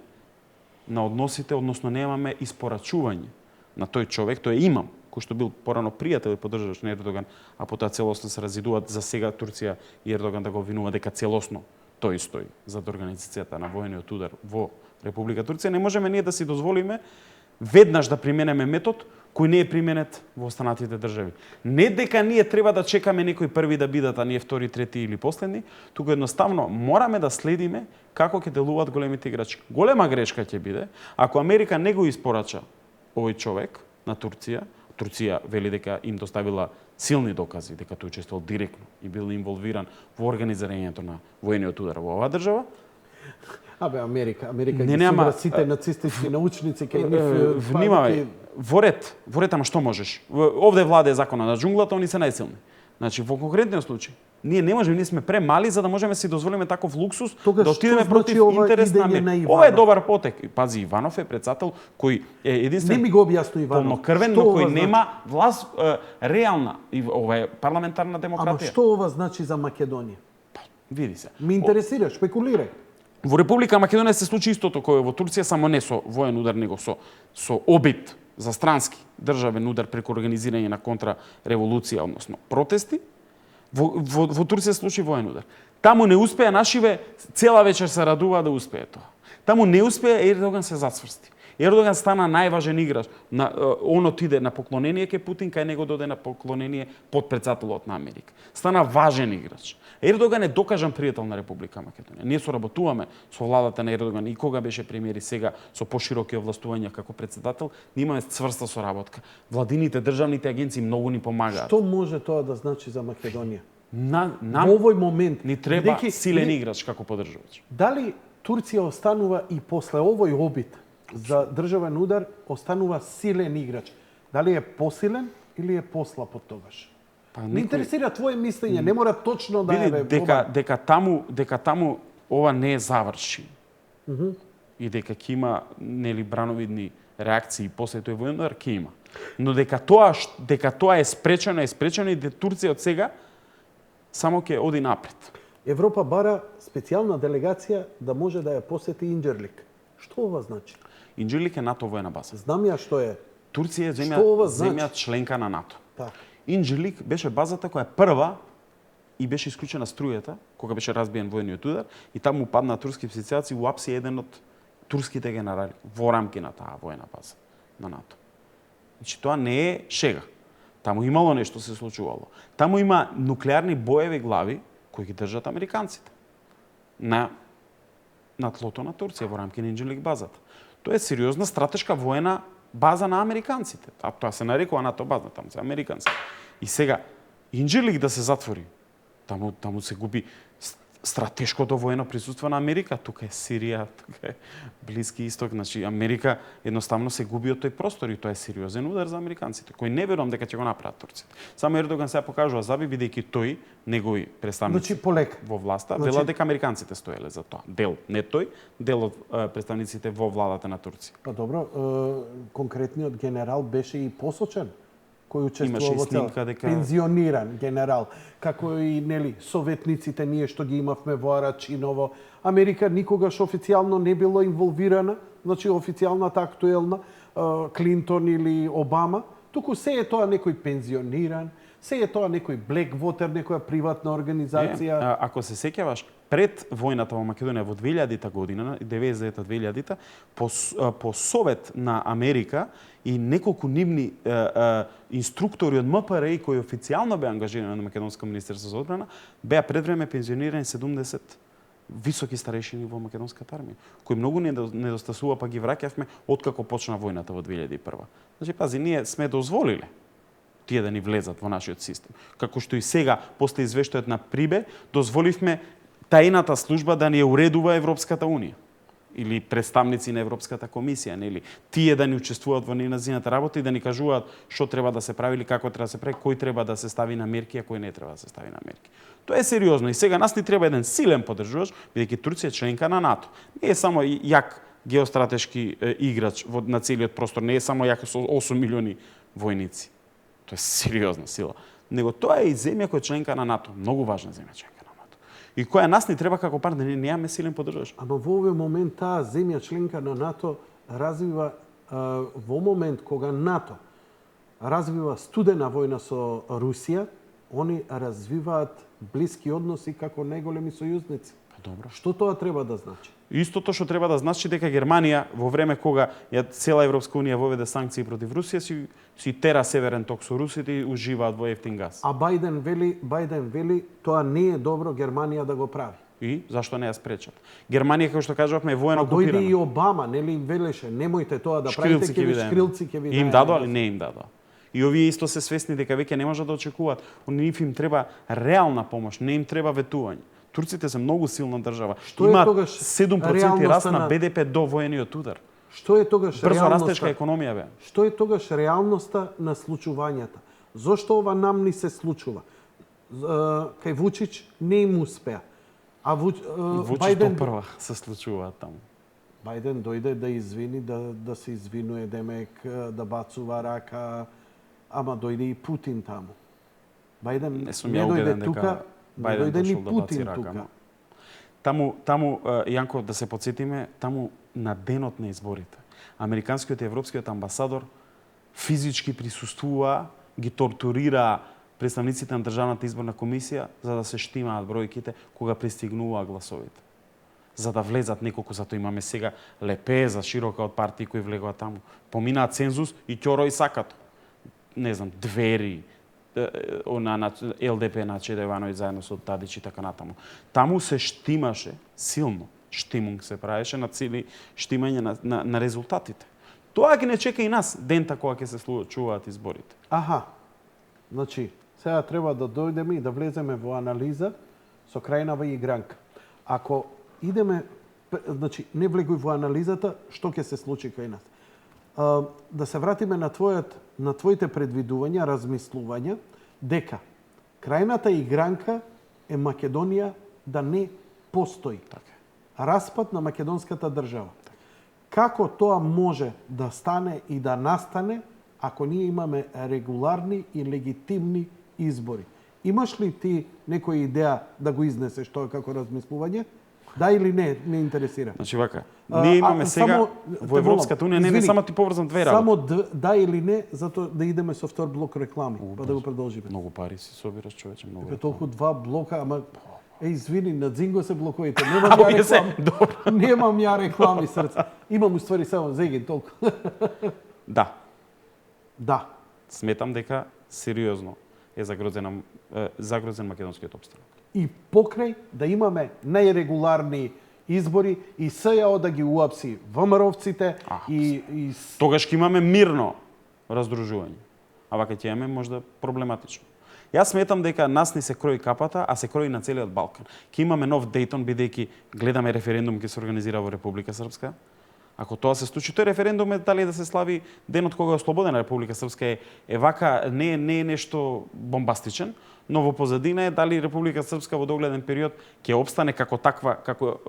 на односите, односно немаме испорачување на тој човек, тој имам, кој што бил порано пријател и поддржувач на Ердоган, а потоа целосно се разидуваат за сега Турција и Ердоган да го обвинува дека целосно тој стои зад организацијата на воениот удар во Република Турција. Не можеме ние да си дозволиме веднаш да применеме метод кој не е применет во останатите држави. Не дека ние треба да чекаме некои први да бидат, а ние втори, трети или последни, туку едноставно мораме да следиме како ќе делуваат големите играчи. Голема грешка ќе биде ако Америка не го испорача овој човек на Турција. Турција вели дека им доставила силни докази дека тој учествувал директно и бил инволвиран во организирањето на воениот удар во оваа држава. Америка ги собра сите нацистички научници кај нив. Внимавај, во ред, ама што можеш? Овде владее законот на џунглата, они се најсилни. Значи, во конкретниот случај, ние не можеме, ние сме премали за да можеме си дозволиме таков луксус да отидеме против интерес на Америка. Ова е добар потек. Пази, Иванов е председател кој е единствен. Не ми го објасно Иванов. Полнокрвен, но кој нема власт реална. Ова е парламентарна демократија. Ама што ова значи за Македонија? Види се. Ми интересира, шпекулирај. Во Република Македонија се случи истото кој е во Турција, само не со воен удар, него со обид за странски државен удар преку организирање на контрареволуција, односно протести. Во Турција се случи воен удар. Таму не успеа нашиве, цела вечер се радуваа да успее тоа. Таму не успеа, Ердоган се зацврсти. Ердоган стана најважен играч. Он отиде на поклонение кај Путин, кај него доде на поклонение потпредседателот на Америка. Стана важен играч. Ердоган е докажан пријател на Република Македонија. Ние соработуваме со владата на Ердоган и кога беше премиер и сега со пошироки овластувања како председател, ние имаме цврста соработка. Владините, државните агенции многу ни помагаат. Што може тоа да значи за Македонија? Нам во овој момент ни треба силен играч како поддржувач. Дали Турција останува и после овој обид за државен удар останува силен играч? Дали е посилен или е послаб од тогаш? Не интересира твое мислење, не мора точно да е. Дека таму ова не е заврши. И дека ќе има брановидни реакции после тој воен удар ќе има. Но дека тоа е спречено и Турција од сега само ќе оди напред. Европа бара специјална делегација да може да ја посети Инџирлик. Што ова значи? Инџирлик е НАТО воена база. Знам ја што е. Турција е земја членка на НАТО. Так. Инџирлик беше базата која прва и беше исклучена струјата кога беше разбиен воениот удар и таму падна турски специјалци, уапси еден од турските генерали во рамки на таа воена база на НАТО. Значи тоа не е шега. Таму имало нешто се случувало. Таму има нуклеарни боеви глави кои ги држат американците на тлото на Турција во рамки на Инџирлик базата. Тоа е сериозна стратешка воена база на американците. Тоа се нарекува НАТО база, таму се американци. И сега Инџирлик да се затвори, таму се губи стратешкото воено присуство на Америка. Тука е Сирија, тука е Блиски Исток. Значи, Америка едноставно се губи од тој простор и тоа е сериозен удар за американците, кој не верувам дека ќе го направат турците. Само Ердоган сега покажува заби, бидејќи тој, негови представници во власта, велат дека американците стоеле за тоа. Дел, не тој, дел од представниците во владата на Турција. Па добро, конкретниот генерал беше и посочен кој учествува во цела пензиониран генерал, како и советниците ние што ги имавме во Арачиново. Америка никогаш официјално не било инволвирана, значи официјалната актуелна Клинтон или Обама, туку се е тоа некој пензиониран, се е тоа некој Blackwater, некоја приватна организација. Ако се сеќаваш, пред војната во Македонија во 2000 година, 90-2000, по совет на Америка и неколку нивни инструктори од МПРИ кои официјално беа ангажирани на Македонско министерство за одбрана, беа пред време пензионирани 70 високи старешини во македонската армија, кои многу недостасува, па ги враќавме откако почна војната во 2001. Значи, пази, ние сме дозволиле тие да ни влезат во нашиот систем. Како што и сега, после извештајот на Прибе, дозволивме тајната служба да ни ја уредува Европската Унија или представници на Европската комисија, нели? Тие да ни учествуваат во незината работа и да ни кажуваат што треба да се прави или како треба да се прави, кој треба да се стави на мерки, а кој не треба да се стави на мерки. Тоа е сериозно и сега нас ни треба еден силен поддржувач, бидејќи Турција е членка на НАТО. Не е само јак геостратешки играч на целиот простор, не е само јак со 8 милиони војници. Тоа е сериозна сила. Него тоа е и земја која е членка на НАТО, многу важна земја членка на НАТО. И која нас ни треба како партнер, не немаме силен поддржувач. Ама во овој момент таа земја членка на НАТО развива во момент кога НАТО развива студена војна со Русија, они развиваат блиски односи како најголеми сојузници. Добро. Што тоа треба да значи? Истото што треба да значи дека Германија во време кога цела Европска унија воведе санкции против Русија си тера Северен ток со русите и уживаат во ефтин газ. А Бајден вели тоа не е добро Германија да го прави. И зашто не ја спречат? Германија, како што кажавме, е воено окупирана. Дојде и Обама, нели им велеше, немојте тоа да правите, шкрилци ќе ви им дадоа, али не им дадоа. И овие исто се свесни дека веќе не можат да очекуваат. Нив им треба реална помош, не им треба ветување. Турците се многу силна држава. Имаат 7% раст на БДП до воениот удар. Што е тогаш брзо растешка економија бе? Што е тогаш реалноста на случувањата? Зошто ова нам ни се случува? Кај Вучич не им успеа. А Вучич прва се случуваат таму. Бајден дојде да извини, да се извинуе, демек, да бацува рака, ама дојде и Путин таму. Бајден не дојде тука, Бајден дојде ни дошол да Путин баци рака. тука. Таму, Јанко, да се подсетиме, таму на денот на изборите, американскиот и европскиот амбасадор физички присуствува, ги тортурира представниците на Државната изборна комисија за да се штимаат бројките кога пристигнуваа гласовите. За да влезат неколку, зато имаме сега лепеза широка од партии кои влегуваат таму. Поминаат цензус и ќоро и сакато. Не знам, Двери, на ЛДП на Чеdo Ивановиќ заедно со Тадич и така натаму. Таму се штимаше силно. Штимунг се правеше на цели штимање на резултатите. Тоа ги не чека и нас дента кога ќе се случуваат изборите. Аха. Значи, сега треба да дојдеме и да влеземе во анализа со Крајнава и Гранка. Ако идеме, значи, не влегуј во анализата, што ќе се случи кај нас. Да се вратиме на твоите предвидувања, размислувања, дека крајната игранка е Македонија да не постои. Распад на македонската држава. Како тоа може да стане и да настане ако ние имаме регуларни и легитимни избори? Имаш ли ти некоја идеја да го изнесеш тоа како размислување? Да или не, ме интересира. Значи вака, ние имаме сега во Европската унија, не само ти поврзам две работи. Само да или не, затоа да идеме со втор блок реклами, па да го продолжиме. Многу пари си собираш, човече, многу. Дека толку два блока, ама извини, на Дзинго се блоковите. Немам ја реклами. Немам ја реклами, срце. Имам уствари само зегин толку. Да. Да. Сметам дека сериозно е загрозен македонскиот опстанок. И покрај да имаме најрегуларни избори и СЈО да ги уапси ВМРО-вците и тогаш ќе имаме мирно раздружување. А вака ќе имаме можда проблематично. Јас сметам дека нас не се крои капата, а се крои на целиот Балкан. Ќе имаме нов Дејтон, бидејќи гледаме референдум ќе се организира во Република Српска. Ако тоа се случи, тој референдум е дали да се слави денот кога е ослободена Република Српска е вака, не е нешто бомбастичен, но во позадина е дали Република Српска во догледен период ќе опстане како таква, како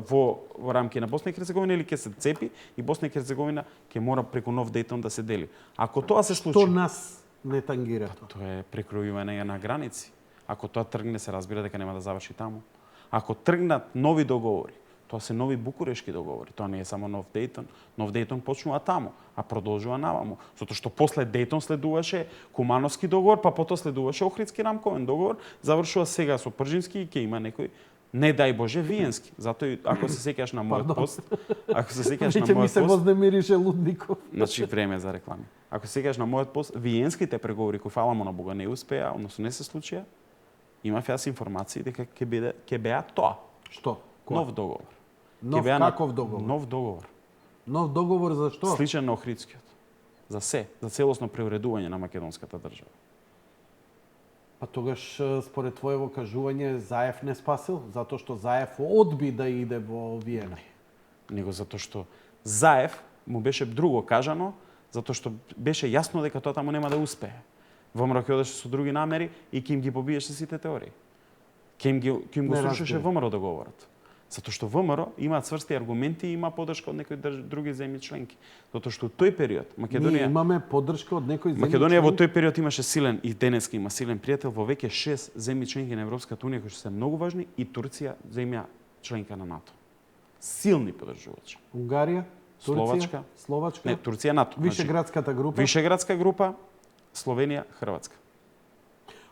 во рамки на Босна и Херцеговина или ќе се цепи и Босна и Херцеговина ќе мора преку нов Дејтон да се дели. Ако тоа се случи, што нас не тангира тоа? Тоа е прекројување на граници. Ако тоа тргне, се разбира дека нема да заврши таму. Ако тргнат нови договори, тоа се нови букурешки договори. Тоа не е само нов Дејтон. Нов Дејтон почнува таму, а продолжува наваму. Затоа што после Дејтон следуваше Кумановски договор, па потоа следуваше Охридски рамковен договор, завршува сега со Пржински и ќе има некој, не дај Боже, Виенски. Затоа ако се сеќаш на мојот пост, ако се сеќаш на мојот пост, ми се вознемирише Лудников. Значи време за реклами. Ако се сеќаш на мојот пост, Виенските преговори кои фала му на Бога не успеа, односно не се случија, имав јас информации дека ќе беа тоа. Што? Нов договор. Нов каков договор? Нов договор. Нов договор за што? Сличен на Охридскиот. За се, за целосно преуредување на македонската држава. А тогаш, според твоево кажување, Заев не спасил? Затоа што Заев одби да иде во Виена? Него затоа што Заев му беше друго кажано, затоа што беше јасно дека тоа таму нема да успее. ВМРО ќе одеше со други намери и ќе им ги побиеше сите теории. Ќе им го слушаше ВМРО да говорат. Затоа што ВМРО имаат цврсти аргументи и има поддршка од некои други земји членки. Затоа што тој период Македонија Ние имаме поддршка од некои земји. Македонија во тој период имаше силен и денеска има силен пријател во веќе 6 земји членки на Европската унија кои се многу важни и Турција земја членка на НАТО. Силни поддржувачи. Унгарија, Турција, Словачка. Не, Турција НАТО. Вишеградската група. Вишеградска група, Словенија, Хрватска.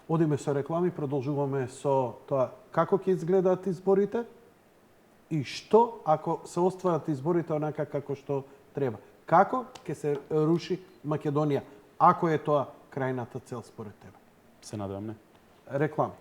Одиме со реклами, продолжуваме со тоа како ќе изгледаат изборите и што ако се остварат изборите онака како што треба. Како ќе се руши Македонија, ако е тоа крајната цел според тебе? Се надевам, не. Реклами.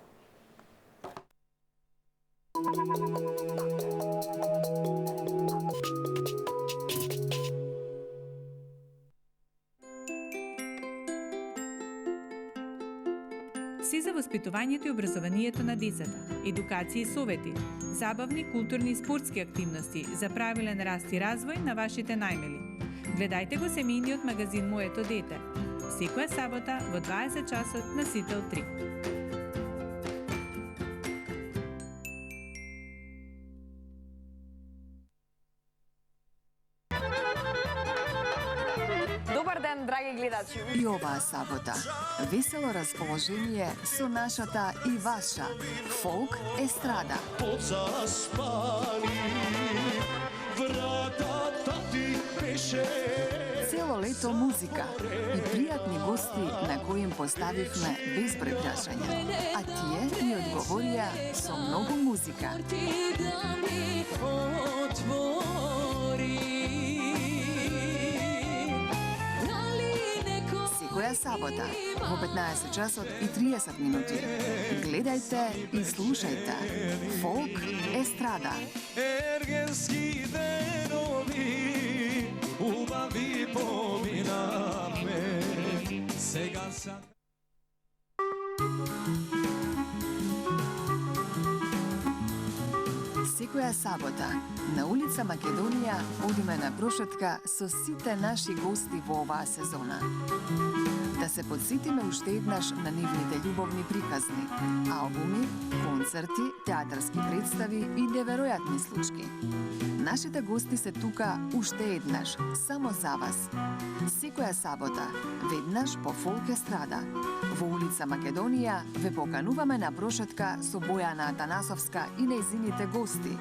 Си за воспитувањето и образованието на децата, едукација и совети, забавни, културни и спортски активности за правилен раст и развој на вашите најмили. Гледајте го семејниот магазин Моето дете. Секоја сабота во 20 часот на Сител 3. Добар ден, драги гледачи! И оваа сабота весело расположение со нашата и ваша фолк естрада. Цело лето музика и пријатни гости на кои им поставивме безброј прашања, а тие ни одговорија со многу музика. Секоја сабота во 15 часот и 30 минути. Гледајте и слушајте Фолк Естрада. Ергенски денови, убави поминаме, сега сам. Секоја сабота на улица Македонија одиме на прошетка со сите наши гости во оваа сезона. Да се подсетиме уште еднаш на нивните љубовни приказни, албуми, концерти, театарски представи и неверојатни случаи. Нашите гости се тука уште еднаш, само за вас. Секоја сабота, веднаш по Фолк естрада. Во улица Македонија ве покануваме на прошетка со Бојана Атанасовска и нејзините гости.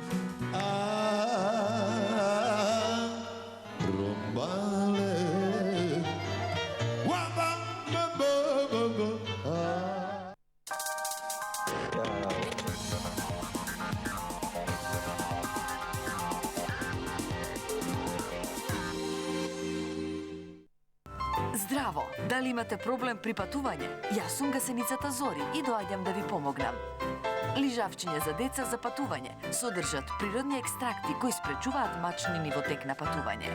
Здраво! Дали имате проблем при патување? Јас сум гасеницата Зори и доаѓам да ви помогнам. Лижавчиња за деца за патување содржат природни екстракти кои спречуваат мачнини во тек на патување.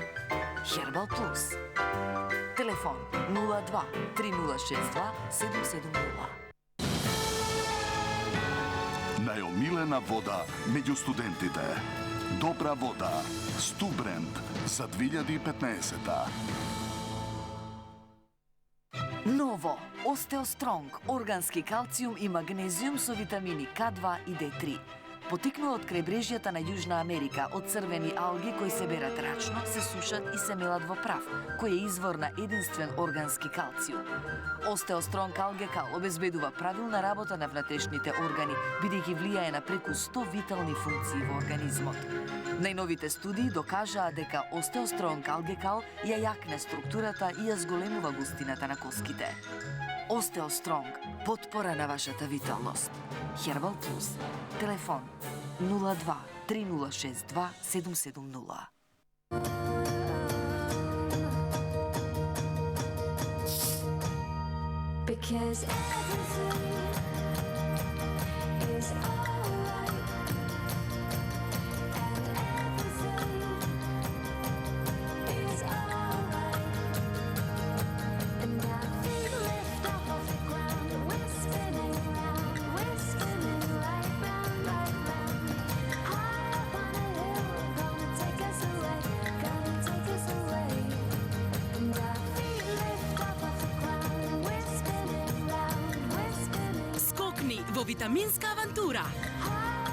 Herbal Plus. Телефон 02 3062 770. Најомилена вода меѓу студентите. Добра вода. Стубренд за 2015-та. Ново Остеостронг, органски калциум и магнезиум со витамини К2 и D3. Потикнува од крајбрежјата на Јужна Америка, од црвени алги кои се берат рачно, се сушат и се мелат во прав, кој е извор на единствен органски калциум. Остеостронг алгекал обезбедува правилна работа на внатрешните органи, бидејќи влијае на преку 100 витални функции во организмот. Најновите студии докажаа дека Остеостронг алгекал ја јакне структурата и ја зголемува густината на коските. Остеостронг, потпора на вашата виталност. Herbal Plus. Телефон 02 3062 770. Because everything is alright, and everything is alright, and our feet lift up off the ground, we're spinning round, we're spinning right round, high up on a hill, gonna take us away, and our feet lift up off the ground, we're spinning round, we're spinning. Скокни во витаминска авантура.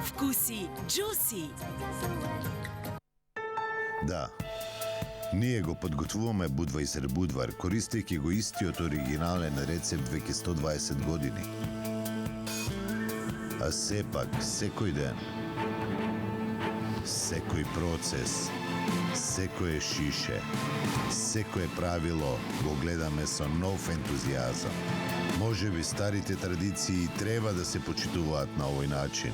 Вкуси Juicy. Да, ние го подготвуваме Budweiser Budvar, користејќи го истиот оригинален рецепт веќе 120 години. А сепак, секој ден, секој процес, секое шише, секое правило го гледаме со нов ентузијазам. Може би старите традиции треба да се почитуваат на овој начин.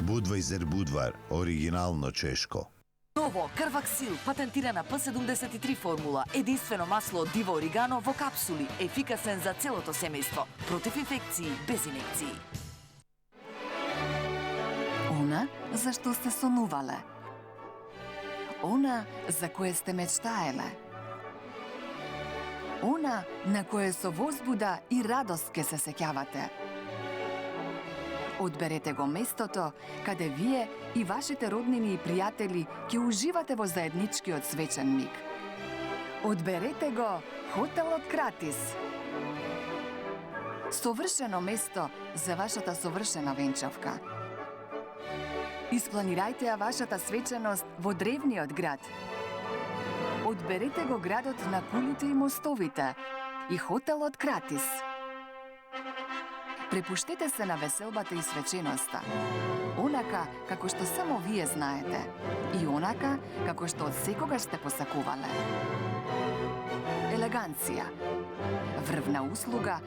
Budweiser Budvar, оригинално чешко. Ново Крваксил, патентирана P73 формула, единствено масло од диво оригано во капсули, ефикасен за целото семејство, против инфекции, без инекции. Она за што сте сонувале. Она за кое сте мечтаеле. Она на кое со возбуда и радост ке се сеќавате. Одберете го местото каде вие и вашите роднини и пријатели ќе уживате во заедничкиот свечен миг. Одберете го Хотелот Кратис. Совршено место за вашата совршена венчавка. Испланирајте ја вашата свеченост во древниот град. Одберете го градот на кулите и мостовите и Хотелот Кратис. Препуштете се на веселбата и свеченоста. Онака како што само вие знаете и онака како што од секогаш сте посакувале. Елеганција, врвна услуга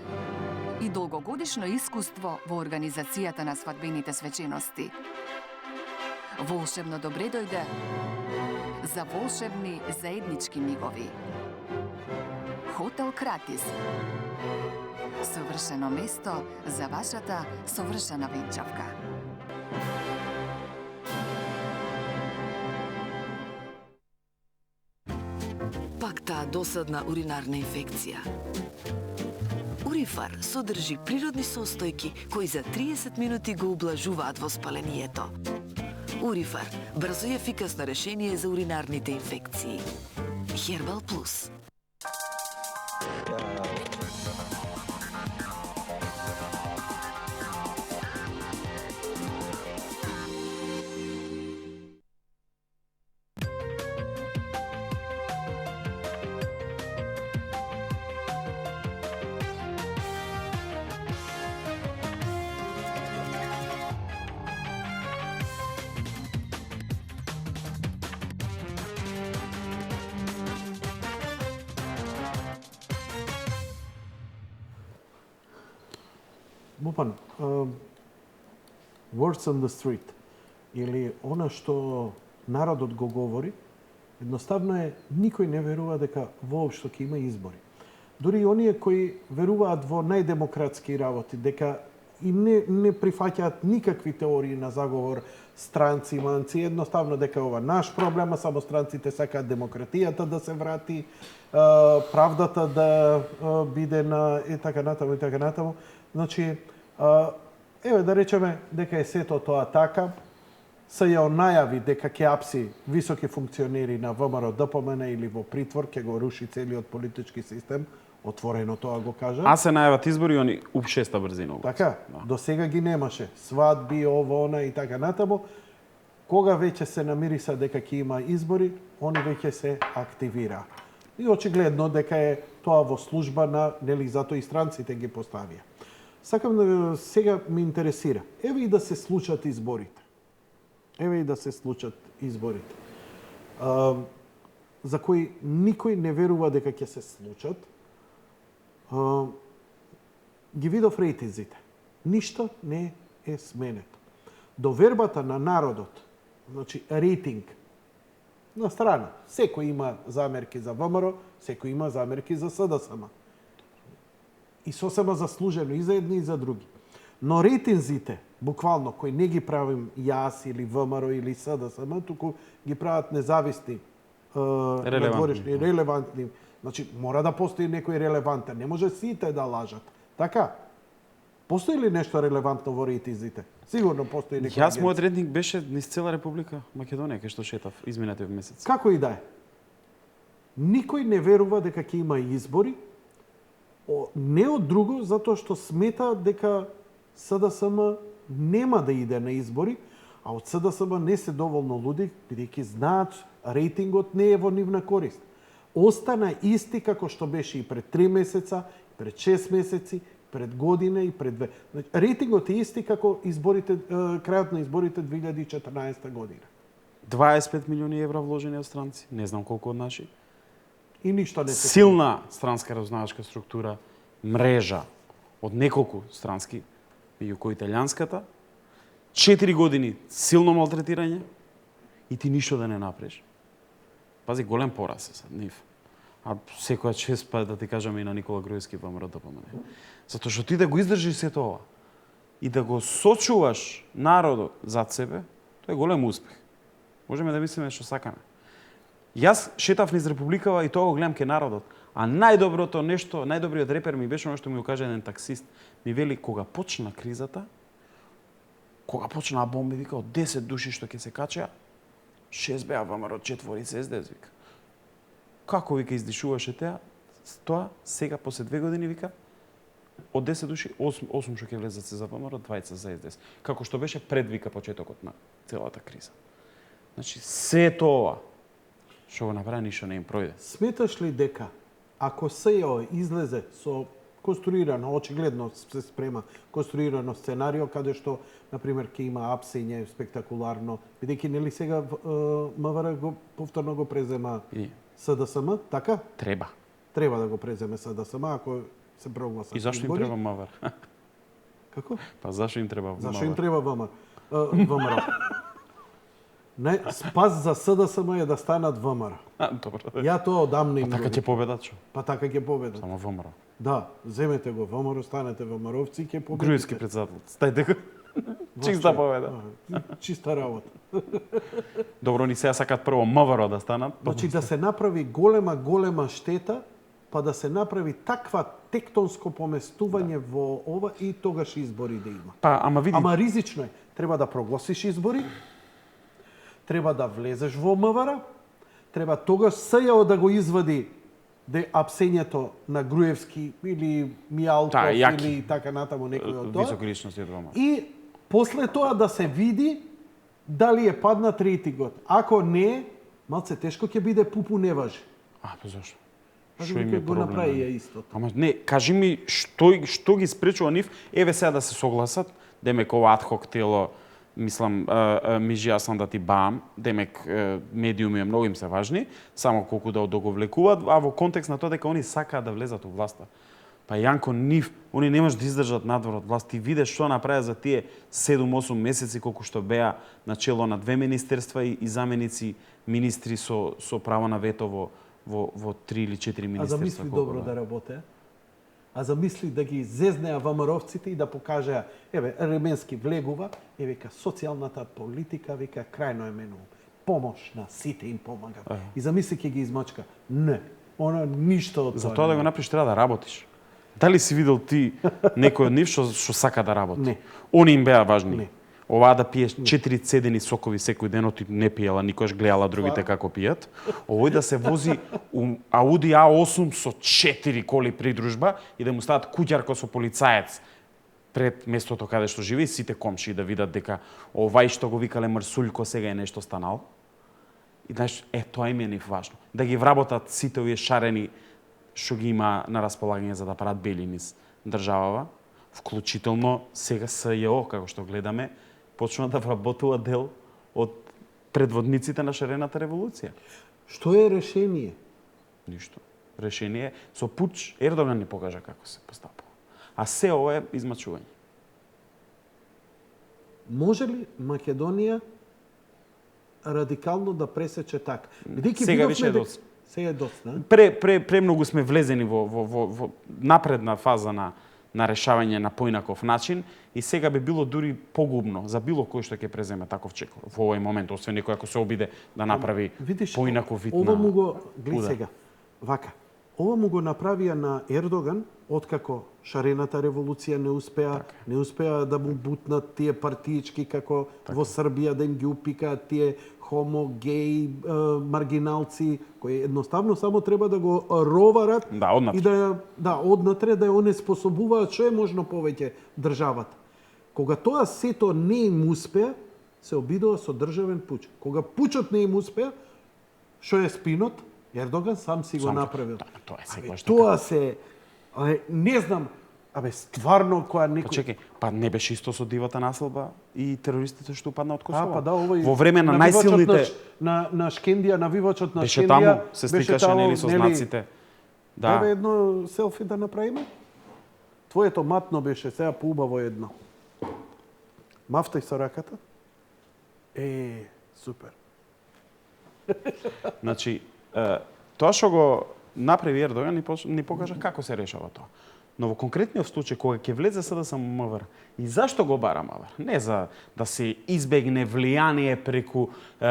и долгогодишно искуство во организацијата на свадбените свечености. Волшебно добре дојде за волшебни заеднички мигови. Хотел Кратис. Совршено место за вашата совршена венчавка. Пак таа досадна уринарна инфекција. Урифар содржи природни состојки кои за 30 минути го ублажуваат воспалението. Урифар, брзо и ефикасно решение за уринарните инфекции. Хербал Плюс. Бупан, words on the street, или она што народот го говори, едноставно е, никој не верува дека воопшто ќе има избори. Дури и оние кои веруваат во најдемократски работи, дека и не прифаќаат никакви теории на заговор, странци, манци, едноставно дека ова наш проблем, а само странците сакаат демократијата да се врати, правдата да биде на и така натаму и така натаму. Значи, еве да речеме дека е сето тоа така, се ја најави дека ќе апси високи функционери на ВМРО ДПМН или во притвор, ќе го руши целиот политички систем, отворено тоа го кажа. А се најават избори, они уп шеста брзина. Така, до сега ги немаше. Свадби, ово, она и така натаму. Кога веќе се намириса дека ќе има избори, они веќе се активира. И очигледно дека е тоа во служба на, нели, затоа и странците ги поставија. Сакам да сега ме интересира. Еве и да се случат изборите. Еве и да се случат изборите. За кои никој не верува дека ќе се случат. Ги видов рейтинзите. Ништо не е сменето. Довербата на народот, значи рейтинг, на страна. Секој има замерки за ВМРО, секој има замерки за СДСМ. И сосема заслужено и за едни и за други. Но рейтинзите, буквално, кои не ги правим јас или ВМРО или СДСМ, туку ги прават независни, надворешни, релевантни. Значи, мора да постои некој релевантен. Не може сите да лажат. Така? Постои ли нешто релевантно во рейтинзите? Сигурно постои некој. Јас мојот рейтинг беше низ цела Република Македонија, кај што шетав изминатиот месец. Како и да е. Никој не верува дека ќе има избори, не од друго, затоа што смета дека СДСМ нема да иде на избори, а од СДСМ не се доволно луди, бидејќи знаат рейтингот не е во нивна корист. Остана исти како што беше и пред 3 месеца, пред 6 месеци, пред година и пред 2. Значи, рейтингот е исти како изборите, крајот на изборите 2014 година. 25 милиони евра вложени од странци, не знам колку од наши. И ништо не се Силна странска разузнавачка структура, мрежа од неколку странски, меѓу кои италијанската, 4 години силно малтретирање и ти ништо да не направиш. Пази, голем пораз е за нив. А секоја чест, па да ти кажаме и на Никола Груевски ВМРО ДПМН. Затоа што ти да го издржиш сето ова и да го сочуваш народот зад себе, тоа е голем успех. Можеме да мислиме што сакаме. Јас шетав низ Републикава и тоа го гледам ке народот. А најдоброто нешто, најдобриот репер ми беше оно што ми го каже еден таксист. Ми вели, кога почна кризата, кога почнаа бомби, вика, од 10 души што ќе се качеа, 6 беа ВМРО, 4 СДС, вика. Како, вика, издишуваше тоа, сега, после 2 години, вика, од 10 души, 8 што ќе влезат се за ВМРО, 20 за СДС. Како што беше пред, вика, почетокот на целата криза. Значи, се тоа што го направи, ништо не им пројде. Сметаш ли дека, ако СЈО излезе со конструирано, очигледно се спрема конструирано сценарио, каде што, например, ќе има апсење спектакуларно, бидејќи нели сега МВР го повторно го презема СДСМ, така? Треба. Треба да го преземе СДСМ, ако се прогласат. И зашто им треба МВР? Како? Па зашто им треба ВМРО? Зашто им треба ВМРО? Спас за СДСМ е да станат ВМРО. Добро. Ја тоа одамна им. Па така ќе победат, што? Па така ќе победат. Само ВМРО. Да, земете го ВМРО, станете ВМРО-вци, ќе победите. Груевски председател. Стајте го. Чиста победа. Чиста работа. Добро, ни сега сакат прво МВР да станат. Значи да се направи голема штета, па да се направи таква тектонско поместување во ова и тогаш избори да има. Па, ама види. Ама ризично е. Треба да прогласиш избори треба да влезеш во МВР, треба тогаш сејао да го извади апсењето на Груевски или Мијалков или така натаму некој од тоа. Високи личности од ВМРО. И после тоа да се види дали е паднат рейтингот. Ако не, малце тешко ќе биде Пупу не важи. Па зашто? Што им го направи ја истото. Ама не, кажи ми што ги спречува нив, еве сега да се согласат, демек ова адхок тело, мислам, мижи јас сам да ти баам, демек медиуми многу им се важни, само колку да одоговлекуваат, а во контекст на тоа дека они сакаат да влезат во власта. Па Јанко нив, они не можат да издржат надвор од власт. Ти видиш што направи за тие 7-8 месеци колку што беа на чело на 2 министерства и заменици министри со право на вето во 3 или 4 министерства. А замисли добро да работе. А замисли да ги зезнеа ВМРО-вците и да покажеа, еве, Ременски влегува, и века, социјалната политика, века, крајно е мену. Помош на сите им помага. И замисли ќе ги измачка. Не, она ништо од тоа. За тоа да го направиш треба да работиш. Дали си видел ти некој од нив што сака да работи? Не. Они им беа важни. Не. Оваа да пиеш 4 цедени сокови секој ден, ти не пиела, никош гледала другите како пијат. Овој да се вози Ауди А8 со 4 коли придружба и да му стават куќарко со полицаец пред местото каде што живее, сите комши да видат дека овај што го викале Марсулјко сега е нешто станал. И знаеш, тоа им е нив важно. Да ги вработат сите овие шарени што ги има на располагање за да прават бели низ државава, вклучително сега СЈО, како што гледаме, почнува да вработува дел од предводниците на шарената револуција. Што е решение? Ништо. Решение со пуч Ердоган не покажа како се постапува. А се ова е измачување. Може ли Македонија радикално да пресече така? Сега више е доста. Сега е доста, Премногу сме влезени во напредна фаза на решавање на поинаков начин и сега би било дури погубно за било кој што ќе преземе таков чекор во овој момент, освен некој ако се обиде да направи поинаков вид на ова му го гледа сега. Вака. Ова му го направија на Ердоган откако шарената револуција не успеа да му бутнат тие партиички како во Србија да им ги упикаат тие хомо, геј, маргиналци, кои едноставно само треба да го роварат и однатре да ја онеспособуваат што е можно повеќе државата. Кога тоа сето не им успеа, се обидува со државен пуч. Кога пучот не им успеа, што е спинот? Ердоган сам си го направил. Тоа се не знам, стварно која некој... Чекај, не беше исто со дивата населба и терористите што упадна од Косово? Овој во време на најсилните на Шкендија, навивачот на беше Шкендија, таму, се сликаше нели со знаците. Да. Еве едно селфи да направиме. Твоето матно беше сега поубаво едно. Мафтај со раката. Супер. Значи, тоа што го направи Ердоган ни покажа како се решава тоа. Но во конкретниот случај кога ќе влезе СДСМ МВР, и зашто го бара МВР? Не за да се избегне влијание преку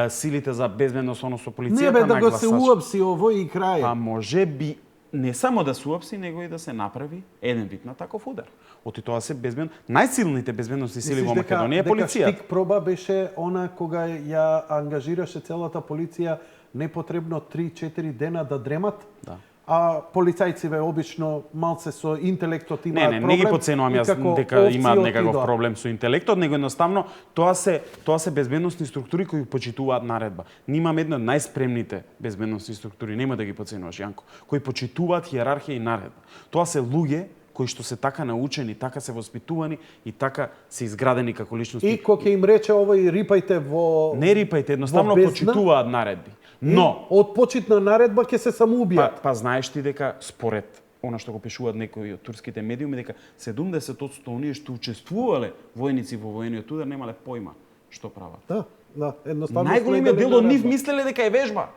силите за безбедност, односно полицијата на гласач. Не да го се уапси овој и крај. Па може би не само да се уапси, него и да се направи еден вид на таков удар. Оти тоа се безбедно. Најсилните безбедностни сили во Македонија е полицијата. Штик проба беше она кога ја ангажираше целата полиција непотребно 3-4 дена да дремат. Да. А полицајциве обично малце со интелектот имаат проблем. Не ги поценувам јас дека имаат некаков проблем со интелектот, него едноставно тоа се безбедностни структури кои почитуваат наредба. Ние имаме една од најспремните безбедностни структури, нема да ги поценуваш, Јанко, кои почитуваат хиерархија и наредба. Тоа се луѓе кои што се така научени, така се воспитувани и така се изградени како личности. И кога ќе им рече овој рипајте во... Не рипајте, едноставно почитуваат наредби. Но од почитна наредба ќе се самоубијат. Па знаеш ти дека според она што го пишуваат некои од турските медиуми дека 70% оние што учествувале војници во воениот удар немале појма што прават. Да, едноставно. Најголемиот дел од нив мислеле дека е вежба.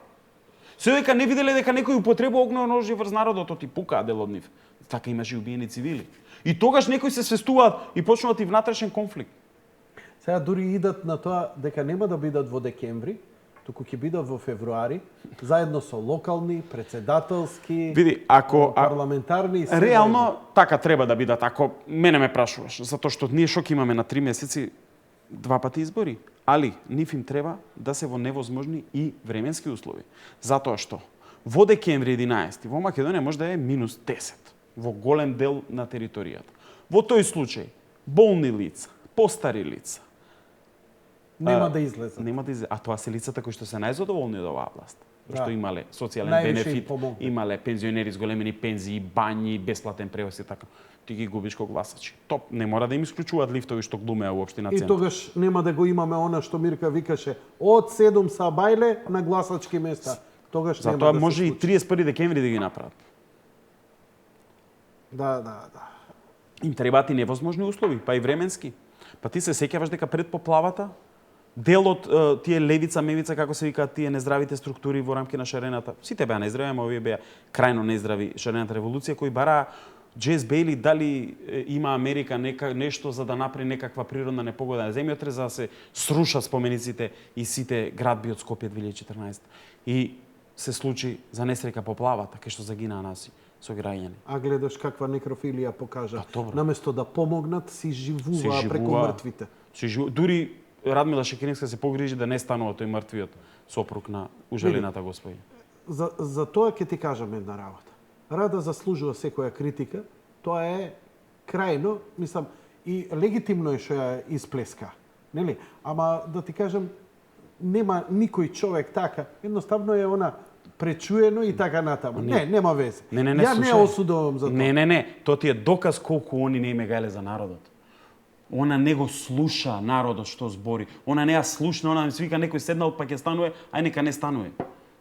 Се дека не виделе дека некој употребува огнено оружје врз народот, оти пукаа дел од нив. Така имаше и убиени цивили. И тогаш некои се свестуваат и почнуваат и внатрешен конфликт. Сега дури идат на тоа дека нема да бидат во декември, туку ќе бидат во февруари, заедно со локални, председателски, парламентарни и се. Реално така треба да бидат, ако мене ме прашуваш, затоа што ние што ќе имаме на 3 месеци 2 пати избори. али нив им треба да се во невозможни и временски услови. Затоа што во декември 11 во Македонија може да е минус 10 во голем дел на територијата. Во тој случај болни лица, постари лица Нема да излезат. Нема да излезат. А тоа се лицата кои што се најзадоволни од оваа власт. Да. Што имале социјален Највише им бенефит, помогна. имале пензионери с големени пензии, бањи, бесплатен превоз и така. Ти ги губиш како гласачи. Топ, не мора да им исклучуваат лифтови што глумеа во општина И центар. тогаш нема да го имаме она што Мирка викаше од 7 са бајле на гласачки места. Тогаш нема Затоа да може се и случи. 31 декември да ги направат. Да. Им требаат и невозможни услови, па и временски. Па ти се сеќаваш дека пред поплавата дел од тие левица, мевица, како се викаат тие нездравите структури во рамки на шарената, сите беа нездрави, ама овие беа крајно нездрави шарената револуција, кои бараа Джес Бейли дали има Америка нешто за да направи некаква природна непогода на земјотрес за да се сруша спомениците и сите градби од Скопје 2014. И се случи за несреќа поплавата, кај што загинаа наси сограѓани. А гледаш каква некрофилија покажа. добро. Наместо да помогнат, си живуваа преку мртвите. Дури Радмила Шекеринска се погрижи да не станува тој мртвиот сопруг на ужелената господја. За тоа ќе ти кажам една работа. Рада заслужува секоја критика, тоа е крајно, мислам, и легитимно е што ја исплеска. Нели? Ама да ти кажам, нема никој човек така, едноставно е она пречуено и така натаму. Не, нема везе. Ја не слушај. осудувам за тоа. Не, тоа ти е доказ колку они не мегале за народот. Она не го слуша народот што збори. Она не ја слушна, она ми се вика некој седнал па ќе станува, ај нека не станува.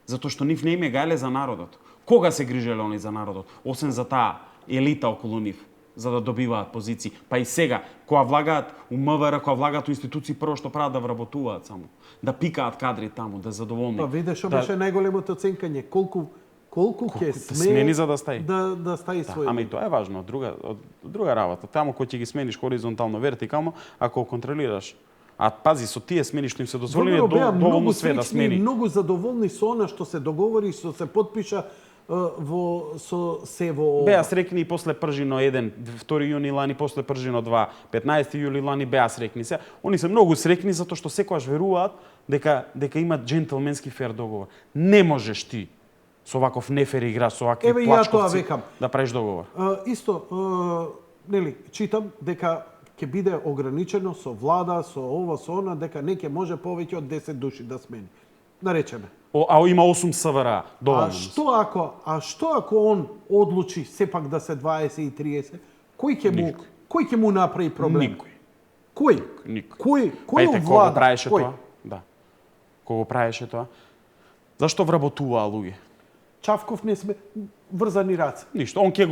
Затоа што нив не им гале за народот. Кога се грижеле они за народот? Освен за таа елита околу нив, за да добиваат позиции. Па и сега, кога влагаат у МВР, кога влагаат у институции, прво што прават да вработуваат само. Да пикаат кадри таму, да задоволни. Па видеш, што беше најголемото оценкање, колку ќе смени за да стаи. Да стаи свој. Ама и тоа е важно, друга работа. Таму кој ќе ги смениш хоризонтално, вертикално, ако контролираш. А пази, со тие смени што им се дозволени доволно све да смени. Многу задоволни со она што се договори, што се потпиша со се во... Беа срекни и после Пржино 1, 2 јуни лани, после Пржино 2, 15 јули лани беа срекни се. Они се многу срекни затоа што секогаш веруваат дека има джентлменски фер договор. Не можеш ти со ваков нефер играч, со вакви плачковци да правиш договор. Исто, нели, читам дека ќе биде ограничено со влада, со ова, со она, дека не ќе може повеќе од 10 души да смени. Да речеме. А има 8 СВР, доволно. А што ако он одлучи сепак да се 20 и 30? Кој ќе му направи проблем? Никој. Кој? Кој од влада? Кога правеше тоа? Да. Кога правеше тоа? Зашто вработуваа луѓе? Чавков не сме врзани раце. Ништо. Он ќе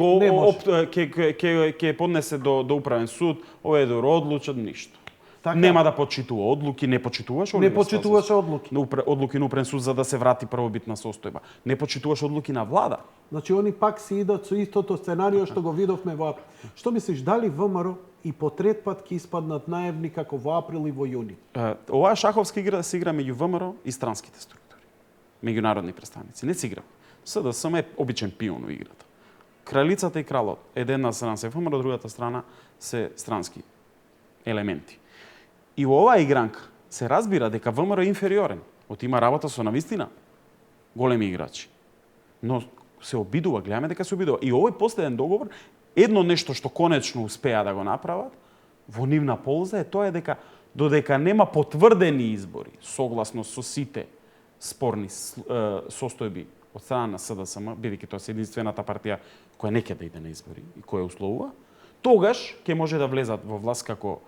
поднесе до управен суд, овие одлучат ништо. Така, нема да почитува одлуки, не почитуваше одлуки. Одлуки на управен суд за да се врати првобитна состојба. Не почитуваше одлуки на влада. Значи они пак си идат со истото сценарио што го видовме во април. Што мислиш, дали ВМРО и по трет пат ќе испаднат наевни како во април и во јуни? Оваа шаховска игра се игра меѓу ВМРО и странските структури. Меѓународни представници. Не се игра. СДСМ е обичен пион во играта. Кралицата и кралот, една страна се ВМРО, другата страна се странски елементи. И во оваа игранка се разбира дека ВМРО е инфериорен. Има работа со навистина големи играчи. Но се обидува, гледаме дека се обидува. И овој последен договор, едно нешто што конечно успеа да го направат, во нивна полза е тоа дека додека нема потврдени избори, согласно со сите спорни состојби од страна на СДСМ, бидејќи тоа е единствената партија која не ќе да иде на избори и која условува, тогаш ќе може да влезат во власт како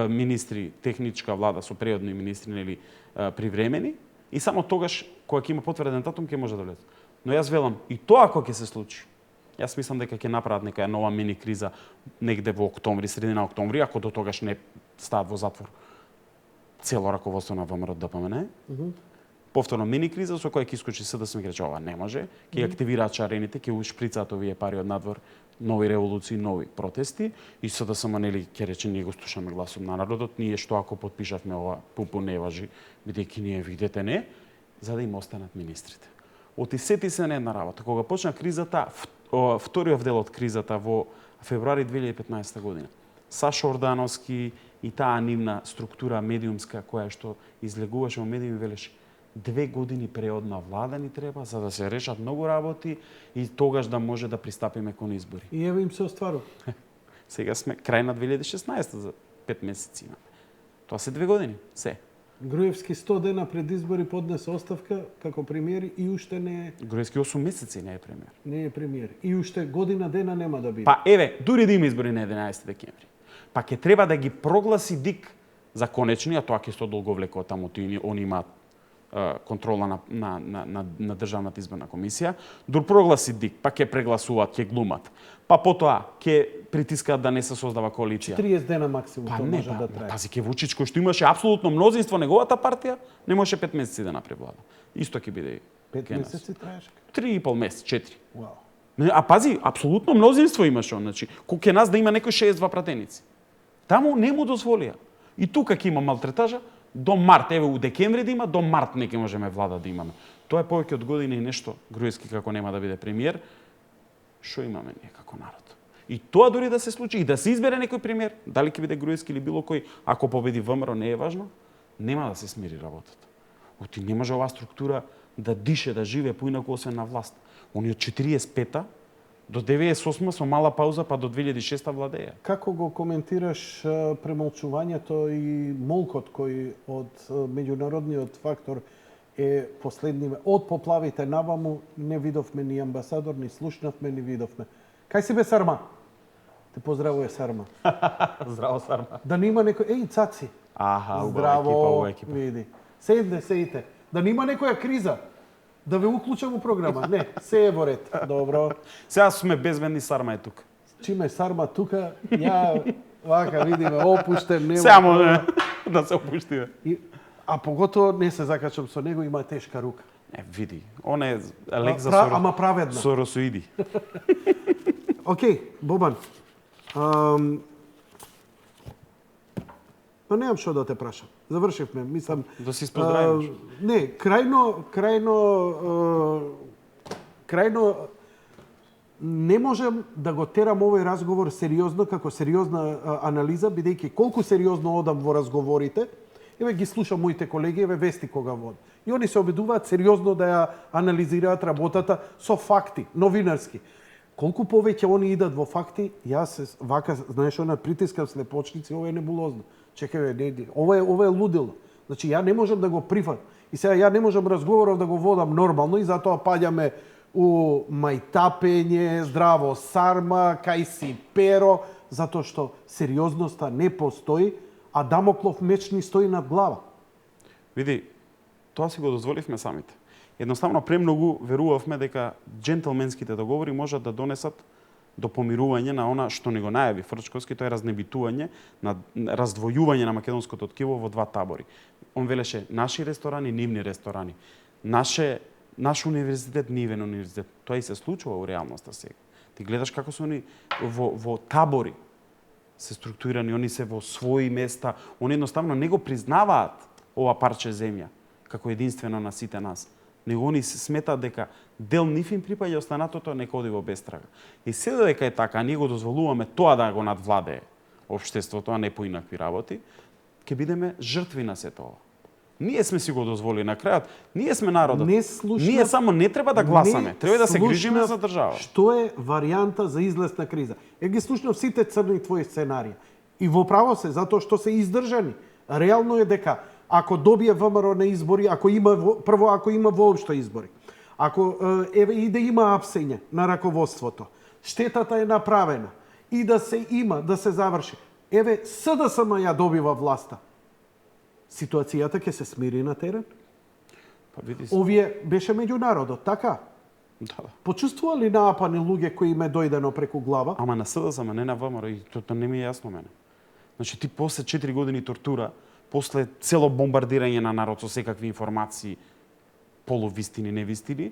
министри, техничка влада со преодни министри или привремени, и само тогаш, кога ќе има потврден датум, ќе може да влезат. Но јас велам, и тоа ако ќе се случи, јас мислам дека ќе направат некоја нова мини криза негде во октомври, средина октомври, ако до тогаш не стават во затвор цело раководство на ВМРО ДПМН. Повторно мини криза со која ќе искочи СДСМ, ќе рече ова не може, ќе активираат чарените, ќе ушприцаат овие пари од надвор, нови револуции, нови протести, и СДСМ нели ќе рече ние го слушаме гласот на народот, ние што ако потпишавме ова пупу не важи, бидејќи ние видете не, за да им останат министрите. Сети се на една работа. Кога почна кризата, вториот дел од кризата во февруари 2015 година, Сашо Ордановски и таа нивна структура медиумска која што излегуваше во медиуми велеше 2 години преодна влада ни треба за да се решат многу работи и тогаш да може да пристапиме кон избори. И еве им се остварува. Сега сме крај на 2016 за 5 месеци имаме. Тоа се 2 години, се. Груевски 100 дена пред избори поднесе оставка како премиер и уште не е Груевски 8 месеци не е премиер. не е премиер. И уште година дена нема да биде. Па еве, дури да има избори на 11 декември. Па ќе треба да ги прогласи ДИК за конечни, а тоа ќе се долго влекува таму, они имаат контрола на Државната изборна комисија, дур прогласи ДИК, па ќе прегласуваат, ќе глумат. Па потоа ќе притискаат да не се создава коалиција. 30 дена максимум Па тоа не, може да трае. пази ке Вучич кој што имаше апсолутно мнозинство неговата партија, не може 5 месеци да направи влада. Исто ќе биде 5 кај нас. месеци траеше. 3,5 месец, 4. Вау. А пази, апсолутно мнозинство имаше, значи, ке нас да има некој 62 пратеници. Таму не му дозволија. И тука ќе има малтретажа, до март, еве у декември да има, до март не ќе можеме влада да имаме. Тоа е повеќе од година и нешто, Груевски како нема да биде премиер. Што имаме ние како народ? И тоа дури да се случи и да се избере некој премиер, дали ќе биде Груевски или било кој, ако победи ВМРО не е важно, нема да се смири работата. Оти не може оваа структура да дише, да живее поинаку освен на власт. Они од 45-та до 98 со мала пауза, па до 2006 владеја. Како го коментираш премолчувањето и молкот кој од меѓународниот фактор е последниве? Од поплавите наваму не видовме ни амбасадор, ни слушнавме, ни видовме. Кај си бе Сарма? Те поздравува Сарма. Здраво, Сарма. Да нема некој... Еј, цаци! Аха, Здраво, екипа. види. Седите. Да нема некоја криза. Да ве уклучам у програма. Не, се е во ред. Добро. Сега сме безбедни, Сарма е тука. Чиме Сарма тука, ја вака видиме, опуштем, нема. Само да се опуштиме. А поготово не се закачам со него, има тешка рука. Не, види. Он е лек за Ама праведна. соросоиди. Океј, Бобан. Па немам што да те прашам. Завршивме, мислам... Да си споздравиш. Не, крајно не можем да го терам овој разговор сериозно, како сериозна анализа, бидејќи колку сериозно одам во разговорите, еве ги слушам моите колеги, еве вести кога вод. И они се обидуваат сериозно да ја анализираат работата со факти, новинарски. Колку повеќе они идат во факти, јас вака, знаеш, она притискам слепочници, ова е небулозно. Чекај, не, ова е лудило. Значи, ја не можам да го прифатам. И сега ја не можам разговоров да го водам нормално и затоа паѓаме у мајтапење, здраво Сарма, кај си Перо, затоа што сериозноста не постои, а Дамоклов меч ни стои над глава. Види, тоа си го дозволивме самите. Едноставно премногу верувавме дека джентълменските договори можат да донесат до помирување на она што не го најави Фрчковски, тоа е разнебитување, на раздвојување на македонското ткиво во два табори. Он велеше наши ресторани, нивни ресторани. Наш универзитет, нивен универзитет. Тоа и се случува у реалноста сега. Ти гледаш како се они во табори се структурирани, они се во своји места, они едноставно не го признаваат ова парче земја како единствено на сите нас. Него они се сметаат дека дел нив им припаѓа, останатото нека оди во бестрага. И се додека е така, ние го дозволуваме тоа да го надвладее општеството, а не поинакви работи, ќе бидеме жртви на сето ова. Ние сме си го дозволили на крајот, ние сме народот. Ние само не треба да гласаме, треба да се грижиме за држава. Што е варијанта за излез на криза? Ги слушнав сите црни твои сценарии. И во право се, затоа што се издржани. Реално е дека ако добие ВМРО на избори, ако има воопшто избори, ако и да има апсење на раководството, штетата е направена и да се има, да се заврши. Еве, СДСМ ја добива власта. Ситуацијата ќе се смири на терен? Па види се. Овие беше меѓу народот, така? Да. Почувствува ли наапани луѓе кои им е дојдено преку глава? Ама на СДСМ, не на ВМРО, и тоа не ми е јасно мене. Значи ти после 4 години тортура, после цело бомбардирање на народ со секакви информации, полувистини, невистини,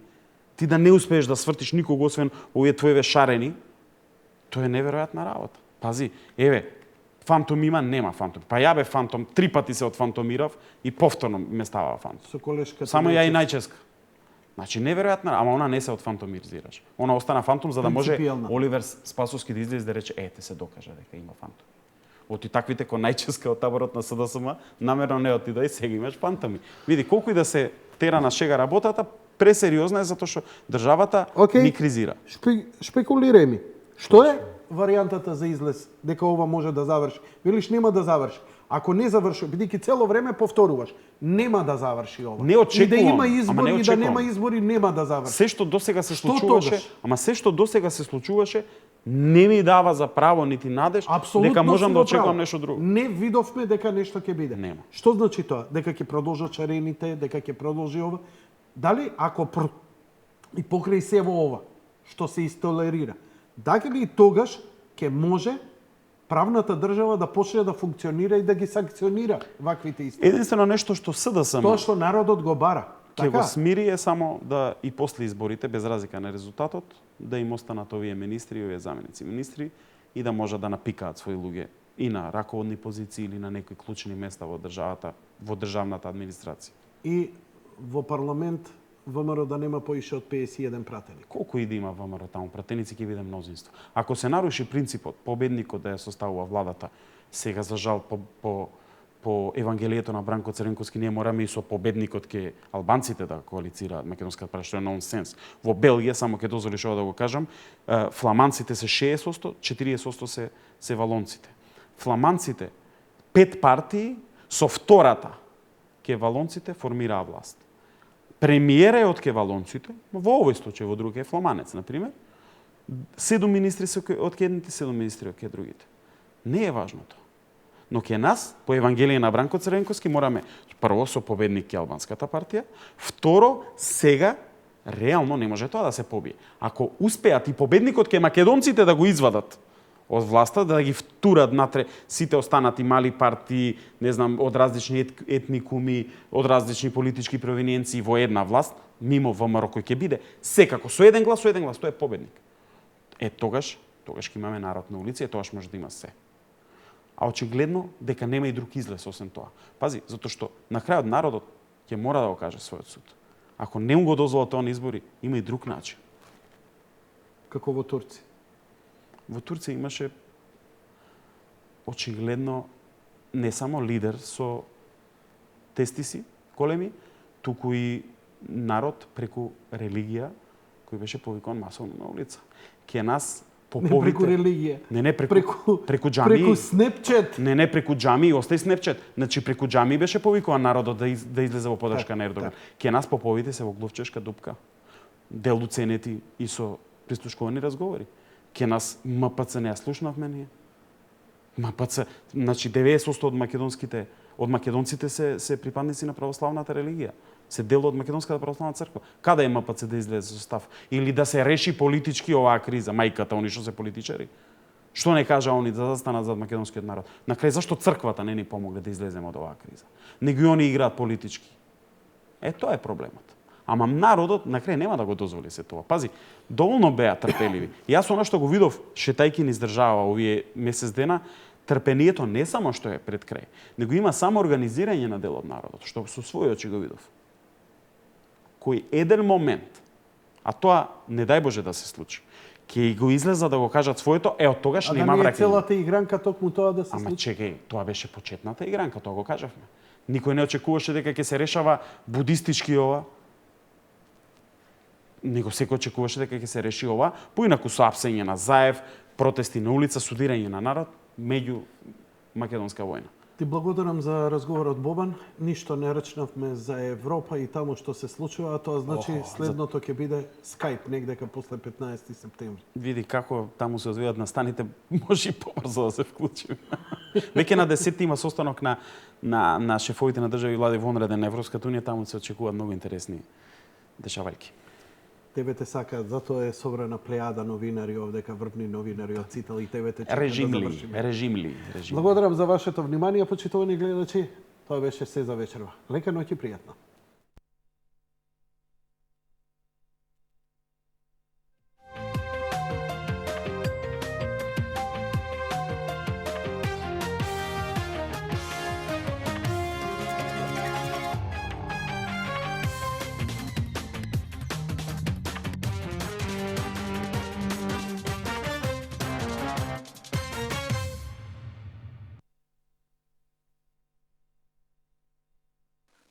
ти да не успееш да свртиш никого освен овие твоеве шарени, тоа е неверојатна работа. Пази, еве, фантом има, нема фантом. Па ја бе фантом, 3 пати се отфантомирав и повторно ме ставаа фантом. Со колешката. Само ја и најческа. Значи неверојатна, ама она не се отфантомизираш. Она остана фантом за да може Принципијална. Оливер Спасовски да излезе да рече ете се докаже дека има фантом. Оти таквите кои најческа од таборот на СДСМ, намерно не отида и сега имаш фантами. Види, колку и да се тера на шега работата, пресериозна е затоа што државата ни кризира. Шпекулирај ми. Што е варијантата за излез дека ова може да заврши? Велиш нема да заврши. Ако не заврши, бидејќи цело време повторуваш, нема да заврши ова. Не очекувам, и да има ама избори, не и да очекувам. нема избори, нема да заврши. Се што досега се Што случуваше, тогаш? ама се што досега се случуваше, не ми дава за право нити надеж дека можам си да во очекувам право. нешто друго. Не видовме дека нешто ќе биде. Нема. Што значи тоа? Дека ќе продолжат чарените, дека ќе продолжи ова? Дали ако и покрај се во ова, што се истолерира, дали и тогаш ќе може правната држава да почне да функционира и да ги санкционира ваквите истории? Единствено нешто што СДСМ Тоа што народот го бара. ќе го Така? смири е само да и после изборите, без разлика на резултатот, да им останат овие министри и овие заменици министри и да можат да напикаат своји луѓе и на раководни позиции или на некои клучни места во државата, во државната администрација. И во парламент ВМРО да нема поише од 51 пратеник. Колку и да има ВМРО таму пратеници ќе биде мнозинство. Ако се наруши принципот победникот да ја составува владата, сега за жал по евангелието на Бранко Цренковски ние мораме и со победникот ке албанците да коалицираат македонската партија, што е нонсенс. Во Белгија, само ќе дозволиш ова да го кажам, фламанците се 60%, 40% се валонците. Фламанците 5 партии со втората ке валонците формираа власт. Премиера е од ке валонците, во овој случај, во друг е фламанец, например. 7 министри се од ке едните, 7 министри од ке другите. Не е важното. Но ке нас, по Евангелие на Бранко Цренковски, мораме прво со победник ке албанската партија, второ, сега, реално не може тоа да се побие. Ако успеат и победникот ке македонците да го извадат од власта, да ги втурат натре сите останати мали партии, не знам, од различни етникуми, од различни политички провиненции во една власт, мимо ВМРО кој ќе биде, секако со еден глас, тој е победник. Тогаш ќе имаме народ на улица и тогаш може да има се. А очигледно дека нема и друг излез освен тоа. Пази, затоа што на крајот народот ќе мора да го каже својот суд. Ако не му го дозвола тоа на избори, има и друг начин. Како во Турција? Во Турција имаше очигледно не само лидер со тестиси големи, туку и народ преку религија кој беше повикан масовно на улица. Ке нас поповите... Не преку религија. Не, преку џами. Преку Снепчет. Не, преку џами, остај Снепчет. Значи, преку џами беше повикуван народот да излезе во подршка на Ердоган. Ке нас поповите се во Глувчешка дупка. Дел уценети и со прислушкувани разговори. Ке нас МПЦ не ја слушнавме ние. МПЦ, значи 90% од македонците се припадници на православната религија. Се дел од Македонската православна црква. Каде е МПЦ да излезе со став? Или да се реши политички оваа криза, мајката, они што се политичари? Што не кажа они да застанат зад македонскиот народ? На крај, зашто црквата не ни помогне да излеземе од оваа криза? Него и они играат политички. Тоа е проблемот. Ама народот на крај нема да го дозволи се тоа. Пази, доволно беа трпеливи. Јас она што го видов шетајки низ држава овие месец дена, трпението не само што е пред крај, него има само организирање на дел од народот, што со своји очи го видов. Кој еден момент, а тоа не дај Боже да се случи, ќе го излеза да го кажат своето, од тогаш нема враќање. А да не е целата игранка токму тоа да се случи? Ама чекај, тоа беше почетната игранка, тоа го кажавме. Никој не очекуваше дека ќе се решава будистички ова. Него секој очекуваше дека ќе се реши ова, поинаку со апсење на Заев, протести на улица, судирање на народ меѓу македонска војна. Ти благодарам за разговорот, Бобан. Ништо не речнавме за Европа и таму што се случува, а тоа значи следното ќе биде Скајп негдека после 15 септември. Види како таму се одвијат настаните, може и побрзо да се вклучиме. Веќе на 10 има состанок на шефовите на држави и влади вонреден на Европската унија, таму се очекуваат многу интересни дешавајки. Тебе те сакаат, затоа е собрана плејада новинари овдека, врвни новинари од Цитал и тебе те чекаат да завршиме. Режимли. Благодарам за вашето внимание, почитувани гледачи. Тоа беше се за вечерва. Лека ноќ и пријатно.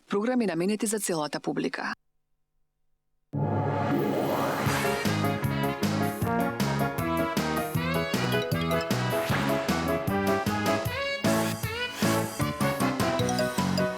Програми наменети за целата публика.